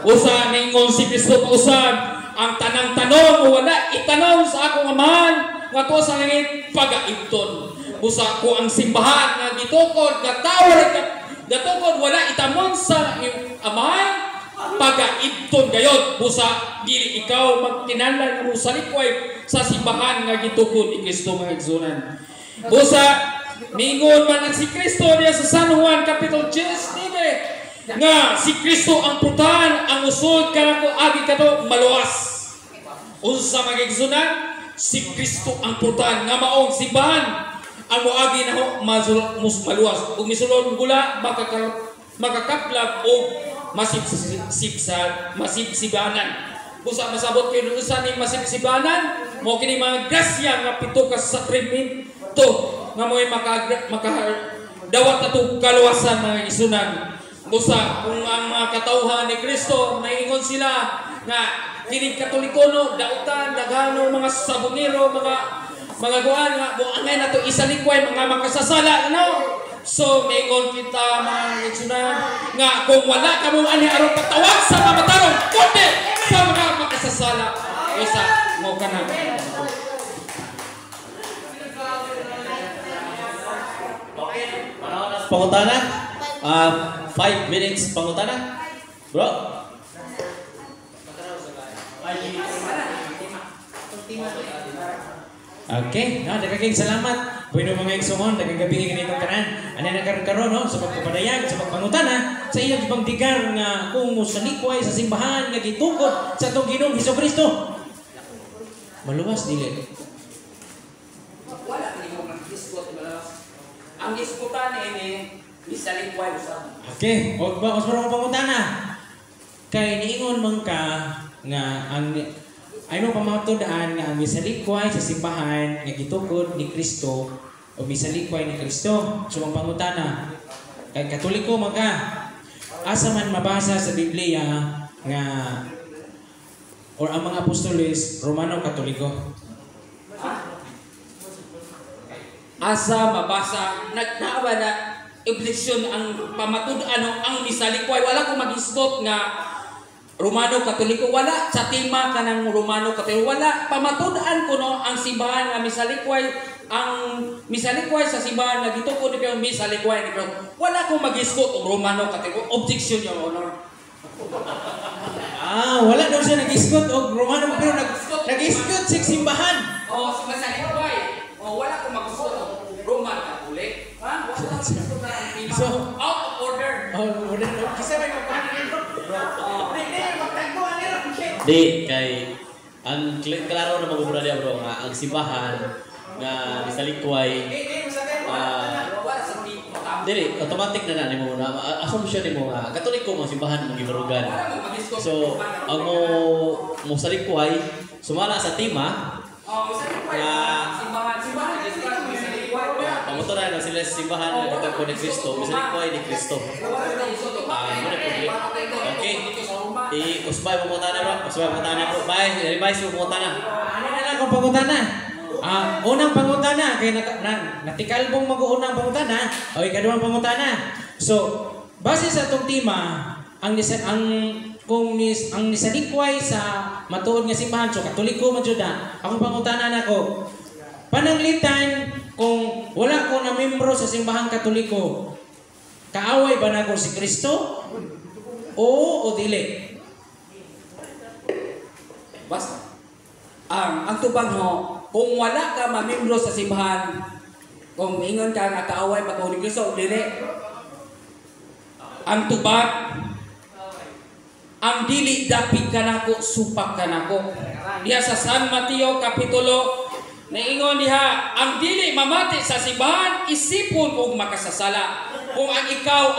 Usa ningon si Kristo usab, ang tanang tanom o wala itanong sa akong amahan nga tuwa sa langit pagaibton. Busa ko ang simbahan nga gitukod gatawag gatukod wala itamon sa amahan pagaibton gayod. Busa dili ikaw magtinanlan mo sa likway sa simbahan nga gitukod ni Kristo, mga igsunan. Busa ningon man ang si Kristo diya sa San Juan Kapitulo 10 nga si Kristo ang putahan, ang usod kanako agi kato maluwas. Unsa, mga igsunan? Si Kristo ang putahan nga maong simbahan ang moagi na maluwas ug misulod gula makakaplab og masibsibanan. busa masabot kayo usa ning masibsibanan mo kini mga grasya nga pito ka sakramento nga mo'y dawat ato kaluwasan mga isunan. Busa kung ang mga katauhan ni Kristo naingon sila nga kini Katolikono dautan daghano mga sabungero mga guan nga mo angay nato isalikway mga makasasala ano. So maingon kita mga isunan nga kung wala ka mong ani aron patawag sa mga matarong kundi sa mga makasasala usa mo kana. Pangutana? 5 minutes pangutana? Bro? Okay, no, daghang salamat. Pwede mga igsoon, daghang gabi ganitong tanan. Ano na karon no sa pagpapadayag sa pagpangutana sa iyang pagdigar nga kung musalikway sa simbahan nga gitukod sa atong Ginoong Hesukristo. Maluwas dili. Wala ni mo mag-discuss ang diskutan ini misalikway usa. Okay, og ba usbaro pangutana? Kay niingon man ka nga ang ano pamatud-an nga ang misalikway sa simbahan nga gitukod ni Kristo o misalikway ni Kristo. So ang pangutana kay Katoliko man ka. Asa man mabasa sa Biblia nga or ang mga apostoles Romano Katoliko. Asa mabasa nagnaaba na objection ang pamatud-an ang misalikway wala ko mag-istot nga Romano Katoliko wala sa tema kanang Romano Katoliko wala pamatud-an kuno ang simbahan nga misalikway sa simbahan nga gitukod ni misalikway ni Kristo wala ko mag-istot og Romano Katoliko objection your honor. Wala daw siya nag-isgot og Romano pero nag-isgot sa simbahan. Sa misalikway wala ko mag-istot og Roman Catholic ha wala ko mag-istot na So, out of order. Kisa may magpapanin bro. Di, kay ang klaro na magubura niya bro nga ang simbahan nga misalikway dili automatic na nimo na assumption nimo nga Katoliko mo simbahan mo gibarugan. So ang mo salikway sumala sa tema nga pamotoran na sila sa simbahan nga gitukod ni Kristo misalikway ni Kristo. Okay. Usbay mo muna na bro. Usbay mo muna na bro. Bye. Revise mo muna na. Ano na lang kung pangutana? Unang pangutana. Kaya natikal pong mag-uunang pangutana. O ikaduhang pangutana. So, base sa itong tema, ang nisalikway sa matuod nga simbahan, so Katoliko man jud na. Akong pangutana na ko. Pananglitan kung wala ko na membro sa simbahang Katoliko, kaaway ba na ko si Kristo? O dili? Basta ang tubag ho, kung wala ka mamembro sa simbahan, kung ingon ka nga kaaway ba ko ni Kristo o dili? Ang tubag, ang dili dapit ka nako, supak ka nako. Diya sa San Mateo Kapitulo, naingon diha, ang dili mamati sa simbahan, isipon kung makasasala. Kung ang ikaw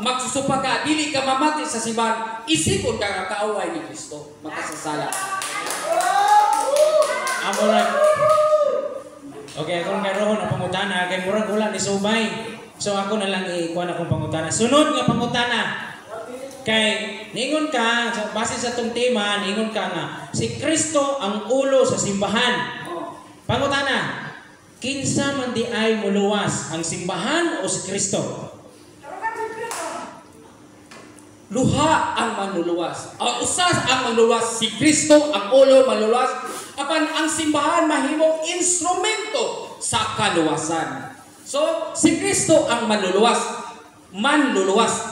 magsusupa ka, dili ka mamati sa simbahan, isipon ka nga kaaway ni Kristo, makasasala. Amo lang. Okay, akong karoon ang pangutana, kay murag wala ni Subay. So ako na lang ikuha na akong pangutana. Sunod nga pangutana. Kay ningon ka, base sa itong tema, ningon ka nga, si Kristo ang ulo sa simbahan. Pangutana, kinsa man di ay muluwas, ang simbahan o si Kristo? Luha ang manluluwas. Usas ang manluluwas, si Kristo ang ulo manluluwas. Apan ang simbahan mahimong instrumento sa kaluwasan. So, si Kristo ang manluluwas.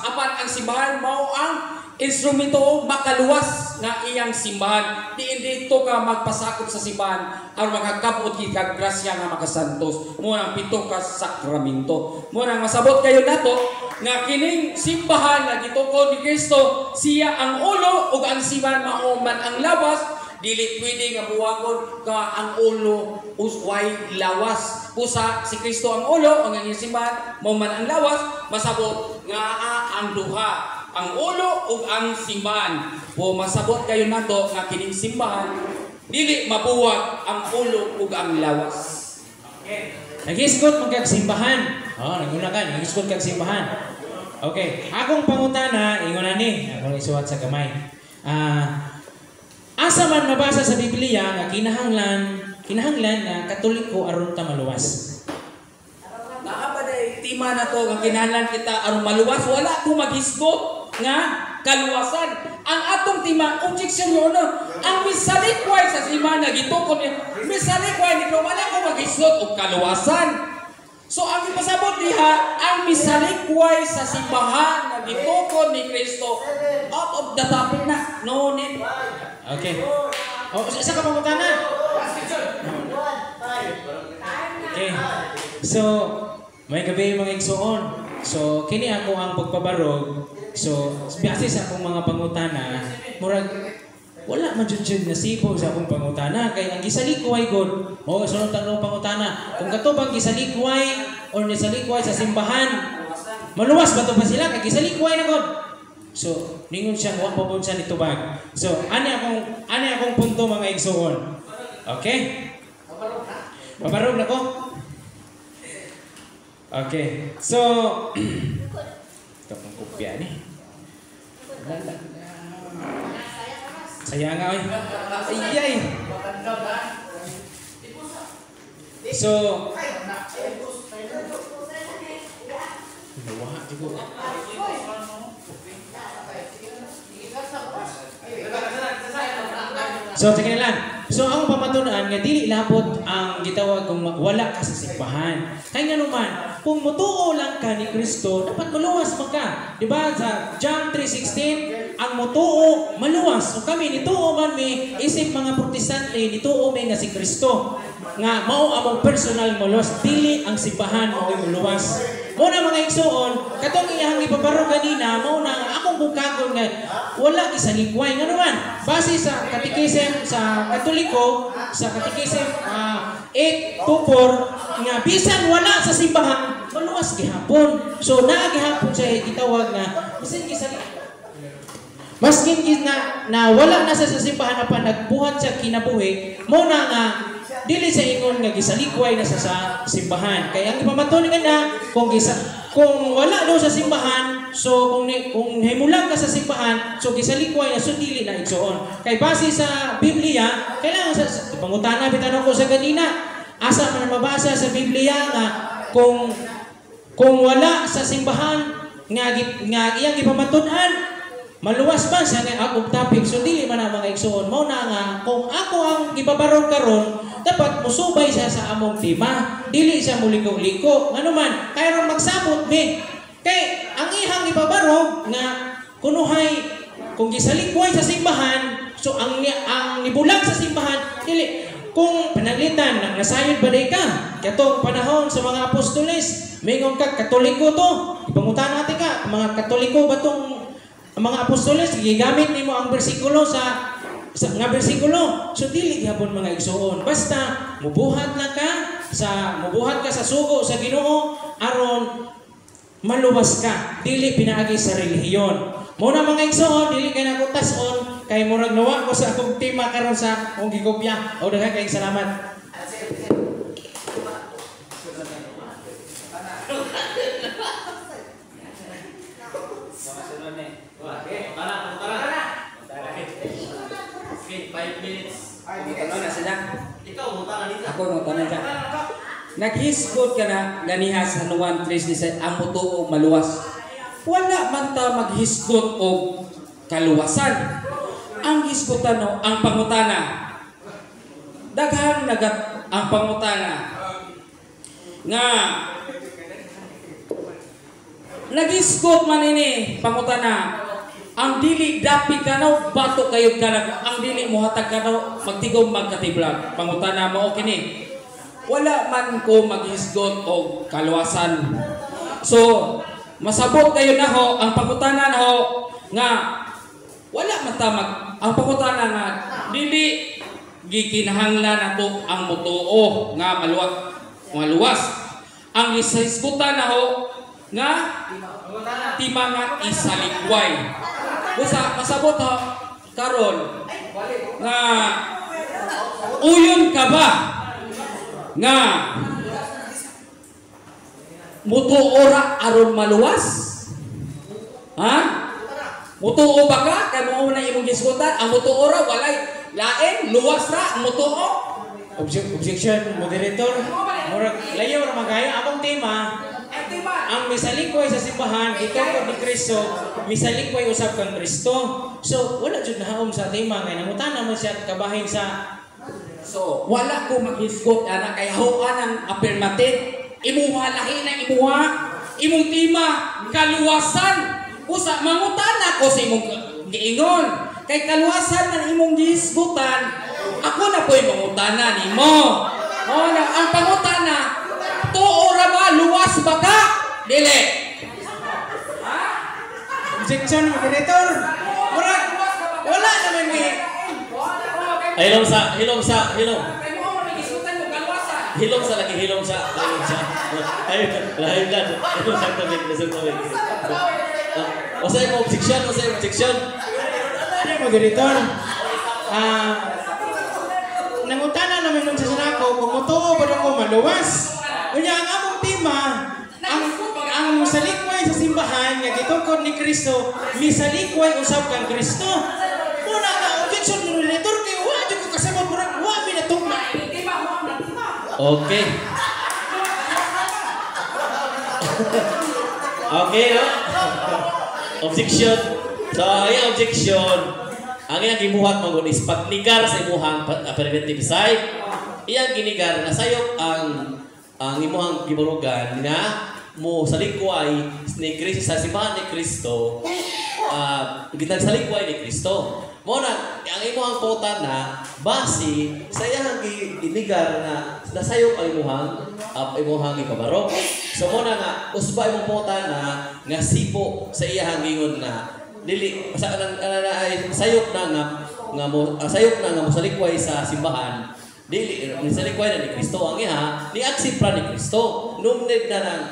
Apan ang simbahan mao ang instrumento makaluwas nga iyang simbahan. Di ito ka magpasakop sa simbahan aron makakabot kag grasya nga makasantos. Mo ang pito ka sakramento. Mo nang masabot kayo nato nga kining simbahan nga gitukod ni Kristo, siya ang ulo ug ang simbahan mao man ang lawas. Dili pwede nga buwangon ka ang ulo usway lawas. Pusa si Kristo ang ulo, ang iyang simbahan, mo man ang lawas, masabot nga ang duha. ang ulo ug ang simbahan. Po masabot kayo nato nga kining simbahan dili mabuwag ang ulo ug ang lawas. Nag-iskot magkag simbahan. Naguna ka, nag-iskot kag simbahan. Okay, akong pangutana, ingon ni, akong isuwat sa kamay. Asa man mabasa sa Biblia nga kinahanglan na Katoliko aron ta maluwas. Naa ba day tima na to nga kinahanglan kita aron maluwas, wala ko maghisgot nga kaluwasan. Ang atong tima objection yo ang misalikway sa simbahan nga gitukod ni misalikway nito wala ko maghisgot og kaluwasan. So ang ipasabot diha ang misalikway sa simbahan nga gitukod ni Kristo out of the topic na no need. Okay. Isa ka pangutana. Okay. So, may gabi mga igsoon. So, kini ako ang pagpabarog. So, base sa akong mga pangutana, murag wala man jud nasibo sa akong pangutana kay ang gisalikway god. Sunod tanong pangutana. Kung katubang gisalikway or nisalikway sa simbahan, maluwas ba to pa sila kay gisalikway na god? So, ningon siya wa pa siya nitubag. So, ani akong punto mga igsoon. Okay? Pabarog na ko. Okay. So, ito pang kopya ni. Sayang nga, oy. Ayay. So, sige na lang. So, ang pamatunan nga dili labot ang gitawag kung wala ka sa simbahan. Kaya nga naman, kung mutuo lang ka ni Kristo, dapat maluwas man ka. Diba sa John 3:16, ang mutuo maluwas. So kami nituo man mi isip mga protestante nituo may nga si Kristo. Nga mao among personal maluwas dili ang simbahan mo maluwas. Mo na mga igsoon, katong iyang ipabaro kanina, mao na akong bukagon nga wala isalikway nga naman. Base sa Catechism sa Katoliko, sa Catechism 8:24 nga bisan wala sa simbahan, maluwas gihapon. So naa gihapon siya gitawag nga bisan gisalikway. Maskin na wala na sa simbahan na pa nagbuhat sa kinabuhi, mo na nga dili sa ingon nga gisalikway na sa simbahan. Kaya ang ipamatuloy na kung wala daw sa simbahan, so kung himulang ka sa simbahan, so gisalikway na so dili na igsoon. Kay base sa Biblia, kailangan sa pangutana bitanong ko sa ganina, asa man mabasa sa Biblia nga kung wala sa simbahan nga iyang ipamatunan maluwas man siya nga akong topic, so dili man ang mga igsoon. Mao na nga, kung ako ang ibabarog karon, dapat musubay siya sa among tema. Dili siya muliko-liko. Ano man, kaya ron magsabot mi. Kay, ang ihang ibabarog nga, kunuhay, kung gisalikway sa simbahan, so ang nibulag sa simbahan, dili. Kung panaglitan, nasayod ba day ka? Katong panahon sa mga apostoles, mayroon ka, Katoliko to. Ipangutan natin ka, mga Katoliko ba tong ang mga apostoles, gigamit nimo ang bersikulo sa nga bersikulo. So dili gyapon mga igsoon. Basta mubuhat ka sa sugo sa Ginoo aron maluwas ka. Dili pinaagi sa relihiyon. Mo na mga igsoon, dili kay nako tas-on kay murag nawa ko sa akong tema karon sa akong gikopya. O daghang kay salamat. Okay, 5 minutes. Ano na sila? Ikaw, mutana dito. Ako mo tanan ka. Naghisgot ka na ganiha sa Juan 3:16 ang mutuo maluwas. Wala man ta maghisgot og kaluwasan. Ang hisgotan no, ang pangutana. Daghang ang pangutana. Nga naghisgot man ini pangutana. Ang dili dapi kanaw bato kayo kanag ang dili mohatag kanaw magtigom magkatiblag pangutana mo kini wala man ko maghisgot og kaluwasan. So masabot kayo na ho ang pangutana na ho nga wala man ta ang pangutana nga dili gikinahanglan nato ang mutuo nga maluwas ang ishisgutan na ho nga timanga isalikway. Usa masabot ha karon nga uyon ka ba nga mutuora aron maluwas? Ha? Mutuo ba ka? Kano na imong gisgutan? Ang mutuora walay lain luwas ra ang mutuo. Objection, moderator. Murag layo ra magaya among tema. Ang misalikoy sa simbahan gitungkod ni Kristo, misalikoy usab kang Kristo. So wala jud nahaom sa tema nga nangutana man siya kabahin sa. So wala ko maghisgot ana kay hoan ang affirmative. Imuha lahi na imuha imong tema kaluwasan. Usa mangutana ko sa imong giingon kay kaluwasan man imong gihisgutan. Ako na po'y mangutana nimo. Oh, ang pangutana, tuo ra ba luwas ba ka? Dili. Ha? Objection, moderator. Murag wala naman ni. Hilom sa. Kayo mo nagisgutan mo kaluwasan. Hilom sa. Ay, lahat lang. Hilom sa tabik. O sa'yo mo objection. Ano, moderator? Nangutana naman nun sa sanako kung mutuo ba na ko maluwas. Kanya ang among tema, ang misalikway sa simbahan nga gitungkod ni Kristo, misalikway usab kang Kristo. Muna ka objection moderator kay wa jud ko kasabot murag wa mi natugma. Okay. Okay, no? Objection. So, ay objection. Ang iyang gibuhat mo is pagnigar sa imuhang preventive side. Iyang ginigar na sayop ang imuhang giburugan nga mo sa likway ni Kristo sa simbahan ni Kristo. Gitag sa likway ni Kristo. Mo na ang imuhang pautan na base sa iyang ginigar na nasayop ang imuhang ipabarok. So mo na nga usba imong pautan nga sipo sa iyang gingon na dili sayop na nga mo sa likway sa simbahan dili sa likway na ni Kristo ang iha ni accept pra ni Kristo numned na nang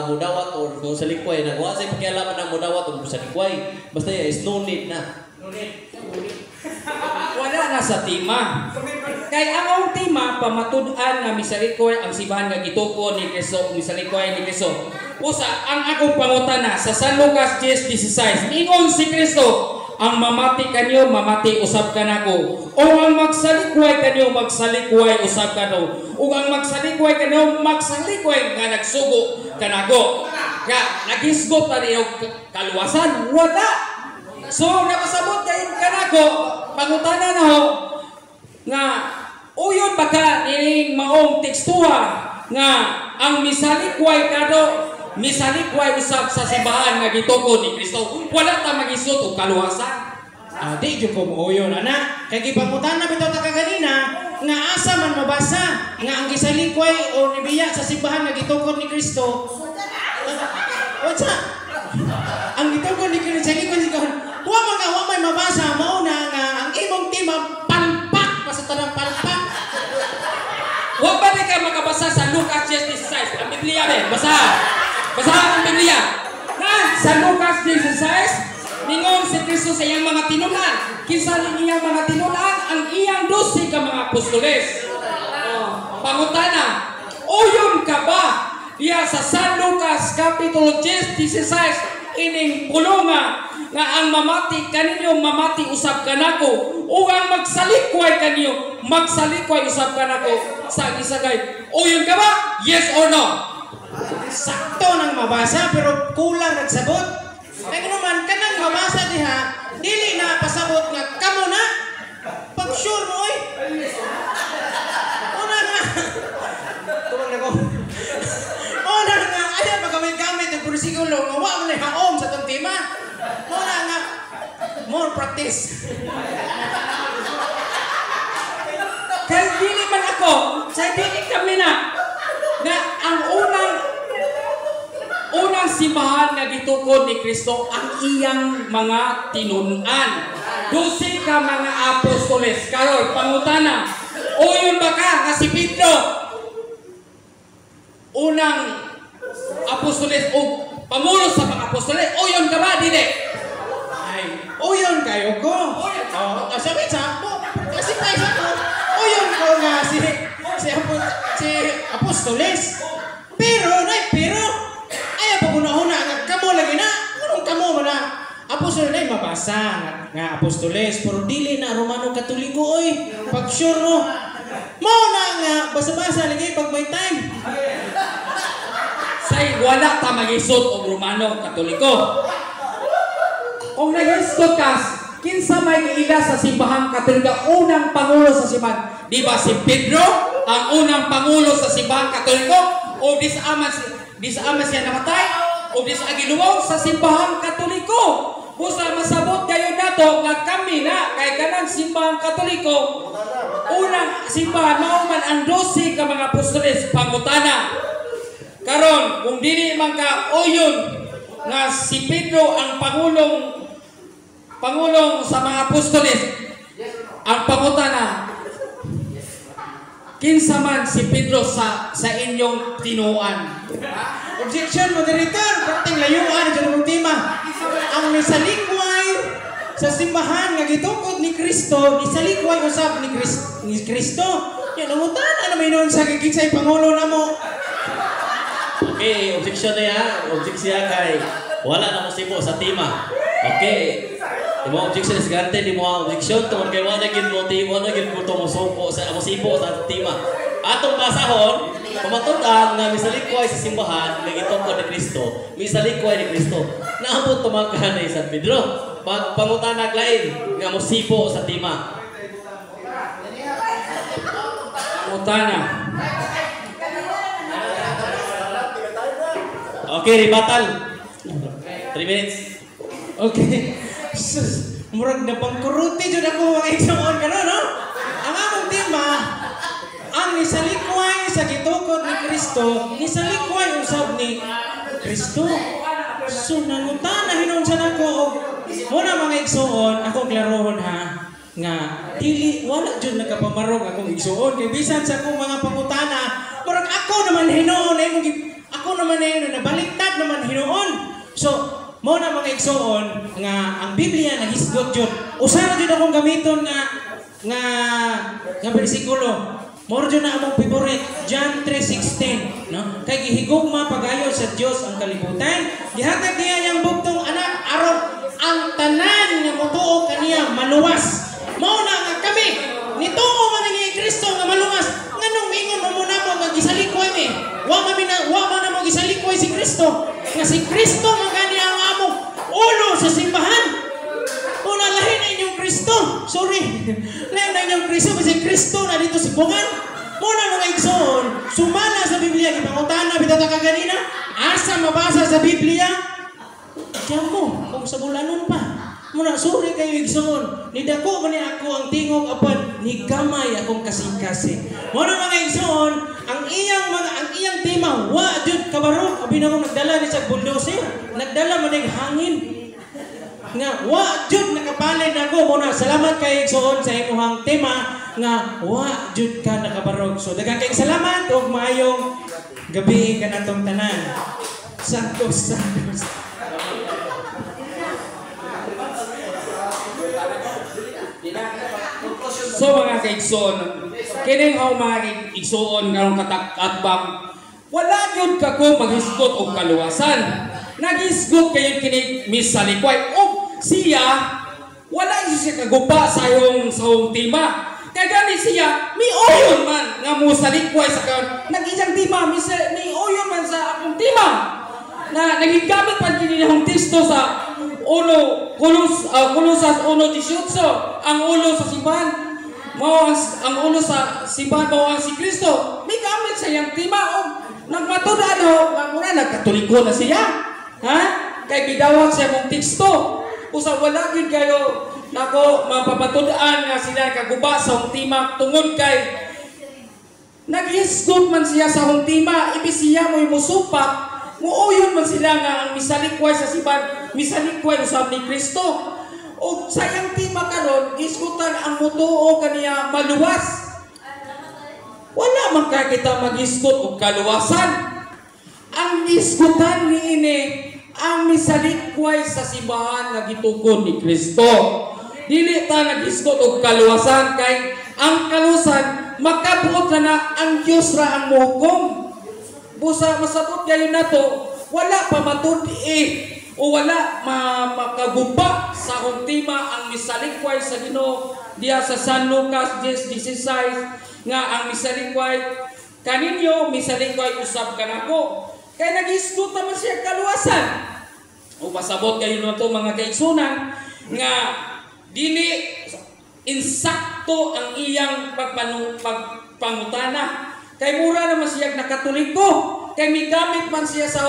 mudawat or kung sa likway na wa say pakialaman nang mudawat o sa likway basta is no need na wala na sa tema. Kay ang tema pamatud-an nga misalikoy ang simbahan nga gituko ni Kristo, misalikoy ni Kristo. Usa ang akong pangutana sa San Lucas 10:16. Ingon si Kristo, ang mamati kanyo mamati usab kanako. O ang magsalikway kanyo magsalikway usab kano. O ang magsalikway kanyo magsalikway nga nagsugo kanako. Nga nagisgot ta niyo kaluwasan wala. So napasabot kayo kanako pangutana na ho nga uyon ba ka nining maong tekstuha nga ang misalikway kado misalikway usab sa simbahan nga gituko ni Kristo wala ta magisot og kaluwasan. Di jud ko muuyon ana kay gipangutana bitaw ta kaganina nga asa man mabasa nga ang gisalikway o nibiya sa simbahan nga gitukod ni Kristo. What's ang gitukod ni Kristo sa likway sigaw wa may mabasa mao na nga ang imong tema palpak pa sa tanang palpak. Wa ba ka makabasa sa Lucas 10:16 ang Biblia be basa ang Biblia na sa Lucas 10:16 ningon si Kristo sa iyang mga tinunan kinsa ning iyang mga tinunan ang iyang 12 ka mga apostoles. Pangutana uyon ka ba diya sa San Lucas Kapitulo 10:16 ining pulonga nga ang mamati kaninyo mamati usab kanako ug ang magsalikway kanyo magsalikway usab kanako sa gisagay uyon ka ba yes or no? Sakto nang mabasa pero kulang nagsagot. Kaya naman kanang mabasa diha dili na pasabot nga kamo na pag sure mo oy. Una nga tuwag na ko. Una nga ayaw magamit-gamit ang bersikulo nga wa man haom sa tong tema. Una nga more practice. Kaya dili man ako sa dili kami na ang unang simbahan nga gitukod ni Kristo ang iyang mga tinunan. 12 ka mga apostoles. Karon pangutana, uyon ba ka nga si Pedro unang apostoles o pangulo sa mga apostoles. Uyon ka ba, dili? Ay, uyon kayo ko. Oh, sabi sa ako. Kasi tayo sa ako. Uyon ko nga si Apostoles. Pero ayaw pa una nga kamo lagi na. Anong kamo mo na? Apostoles na mabasa nga Apostoles. Pero dili na Romano Katoliko oy. Pag sure no. Mao na nga basa-basa lagi pag may time. Say wala ta magisod og Romano Katoliko. Kung nag-istot ka, kinsa may giila sa simbahang Katolika, unang pangulo sa simbahan. Di ba si Pedro ang unang pangulo sa simbahang Katoliko? O di sa ama siya namatay? O di sa agiluwaw sa simbahang Katoliko? Busa masabot kayo nato nga kami na kay kanang simbahang Katoliko. Unang simbahan mao man ang 12 ka mga apostoles pangutana. Karon kung dili man ka uyon nga si Pedro ang pangulong sa mga apostoles, ang pangutana, kinsa man si Pedro sa inyong tinuan? Objection, moderator. Parting layuan dyan ang tema. Ang misalikway sa simbahan nga gitukod ni Kristo, misalikway usab ni Kristo. Yan ang utana na may noon sa kikinsay pangulo na mo. Okay, objection na yan. Objection kay wala na mo sipo sa tema. Okay. Di mo objection is gante, di mo ang objection tungkol kay wala gid mo timo na gid mo to mo supo sa mo sipo sa tema. Atong basahon, pamatud-an nga misalikway sa simbahan nga gitukod ni Kristo, misalikway ni Kristo. Naabot tumagkan ni San Pedro. Pangutana lain nga mo sipo sa tema. Utana. Okay, rebuttal. 3 minutes. Okay. Murag na pangkuruti dyan ako mga igsoon ka no? Ang among tema, ang nisalikway sa gitukod ni Kristo, nisalikway usab ni Kristo. So, nangutan na hinon siya nako. Muna mga igsoon, akong klarohon ha, nga, dili, wala dyan nagkapamarog akong igsoon. Kaya bisan sa akong mga pangutana, murag ako naman hinoon, ako naman nabaliktad naman hinoon. So, mo na mga igsoon nga ang Biblia nahisgot jud. Usa jud akong gamiton nga bersikulo. Mo jud na among favorite, John 3:16, no? Kay gihigugma pagayo sa Dios ang kalibutan, gihatag niya yang bugtong anak aron ang tanan nga motuo kaniya maluwas. Mao na nga kami nituo man ni Kristo nga maluwas. Nganong ingon mo na mo nga gisalikoy mi? Wa man na mo gisalikoy si Kristo. Nga si Kristo magani ang among ulo sa simbahan. Una lahi na inyong Kristo. Sorry. Lahi na inyong Kristo kasi Kristo na dito sa bungan. Muna mga igsoon, sumala sa Biblia, ipangutana, bitata ka ganina, asa mabasa sa Biblia, diyan mo, kung sa bulanon pa. Muna, sorry kayo igsoon, nidako man ni ako ang tingog apan, ni gamay akong kasing-kasing. Muna mga igsoon, ang iyang tema, wa jud kabarok, abi na ko nagdala ni sa bulldozer, nagdala man hangin. Nga wa jud nakapalid ako muna. Salamat kay igsoon sa imong tema nga wa jud ka nakabarog. So daghang kay salamat ug maayong gabi kanatong tanan. Santos. So mga kaigsoon, kining mga igsoon karong katak-atbang, wala jud ka ko maghisgot og kaluwasan. Naghisgot kayo kining misalikway og siya wala siya kagupa sa iyong tema. Kaya gani siya miuyon man nga musalikway sa karon. Nag-iyang tema miuyon man sa akong tema. Na nagigamit pa kini ng teksto sa Kolosas 1:18 ang ulo sa simbahan mao ang ulo sa simbahan mao ang si Kristo. May gamit sa iyang tema og nagmatudan ho nga nagkatoliko na siya. Ha? Kay gidawat siya mong teksto. Usa wala gid kayo nako mapapatud-an nga sila kaguba sa tema tungod kay naghisgot man siya sa tema ibis siya mo musupak muuyon man sila nga ang misalikway sa simbahan misalikway usab ni Kristo. O sayang tema karon gisgutan ang mutuo kaniya maluwas. Wala man ka kita maghisgot og kaluwasan. Ang isgutan niini ang misalikway sa simbahan nga gitukod ni Kristo. Dili ta naghisgot og kaluwasan kay ang kaluwasan makabuot na ang Dios ra ang mohukom. Busa masabot gayon nato, wala pa matud-i o wala makaguba sa huntima ang misalikway sa Ginoo diya sa San Lucas 10:16 nga ang misalikway kaninyo misalikway usab kanako. Kay naghisgot naman siya kaluwasan. O pasabot kayo na ito mga kaigsunan nga dili insakto ang iyang pagpangutana. Kay mura naman siya nakatuliko. Kay migamit man siya sa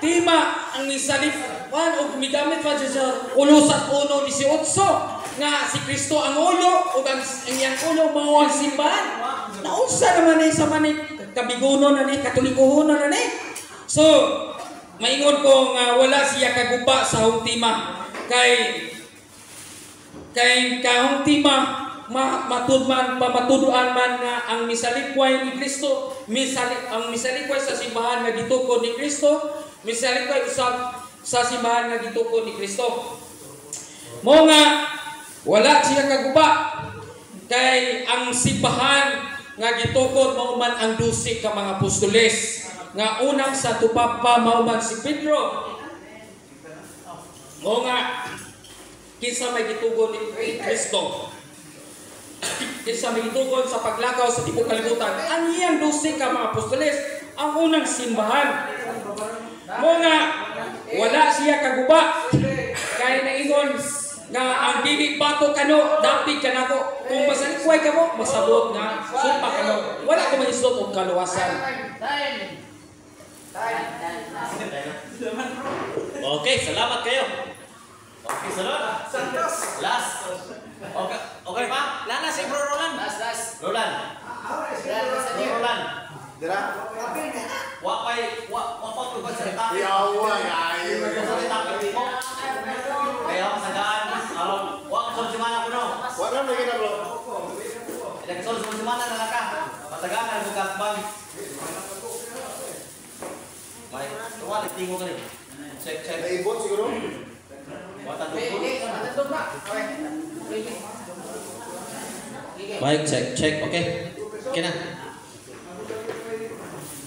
tima ang misalikuan o migamit man siya sa ulo sa 1:18 nga si Kristo ang ulo o ang iyang ulo mao ang simbahan. Naunsa naman sa manik kabigunon na ni katulikuhon na ni. So, maingon ko nga wala siya kaguba sa huntima kay kahong tima pamatuduan man nga ang misalikway ni Kristo, ang misalikway sa simbahan nga gitukod ni Kristo, misalikway usab sa simbahan nga gitukod ni Kristo. Mo nga wala siya kaguba kay ang simbahan nga gitukod mao man ang 12 ka mga apostoles nga unang sa tupapa mao man si Pedro. Mo nga kinsa may gitugon ni Kristo, kinsa may gitugon sa paglakaw sa tibuok kalibutan, ang iyang 12 ka mga apostoles, ang unang simbahan. Mo nga wala siya kaguba kay naingon nga ang dili bato kano dapig kanako kung masalikway kamo masabot nga sumpa kano wala ko mahisot og kaluwasan. Okay, salamat kayo. Okay, salamat. Last. Okay, okay pa? Lana si Bro Roland. Roland. Roland. Dira? Wa pa ko ba sa ta? Yawa, ay. Sa ta mo. Kaya masagaan. Wa ko sa semana ko no. Wala na gina bro. Ila ko sa semana na ka. Masagaan na ko kasbang. May tuwa tingog ka ni. Check. Naibot siguro? Wata tukul. Mic check. Okay. Okay na.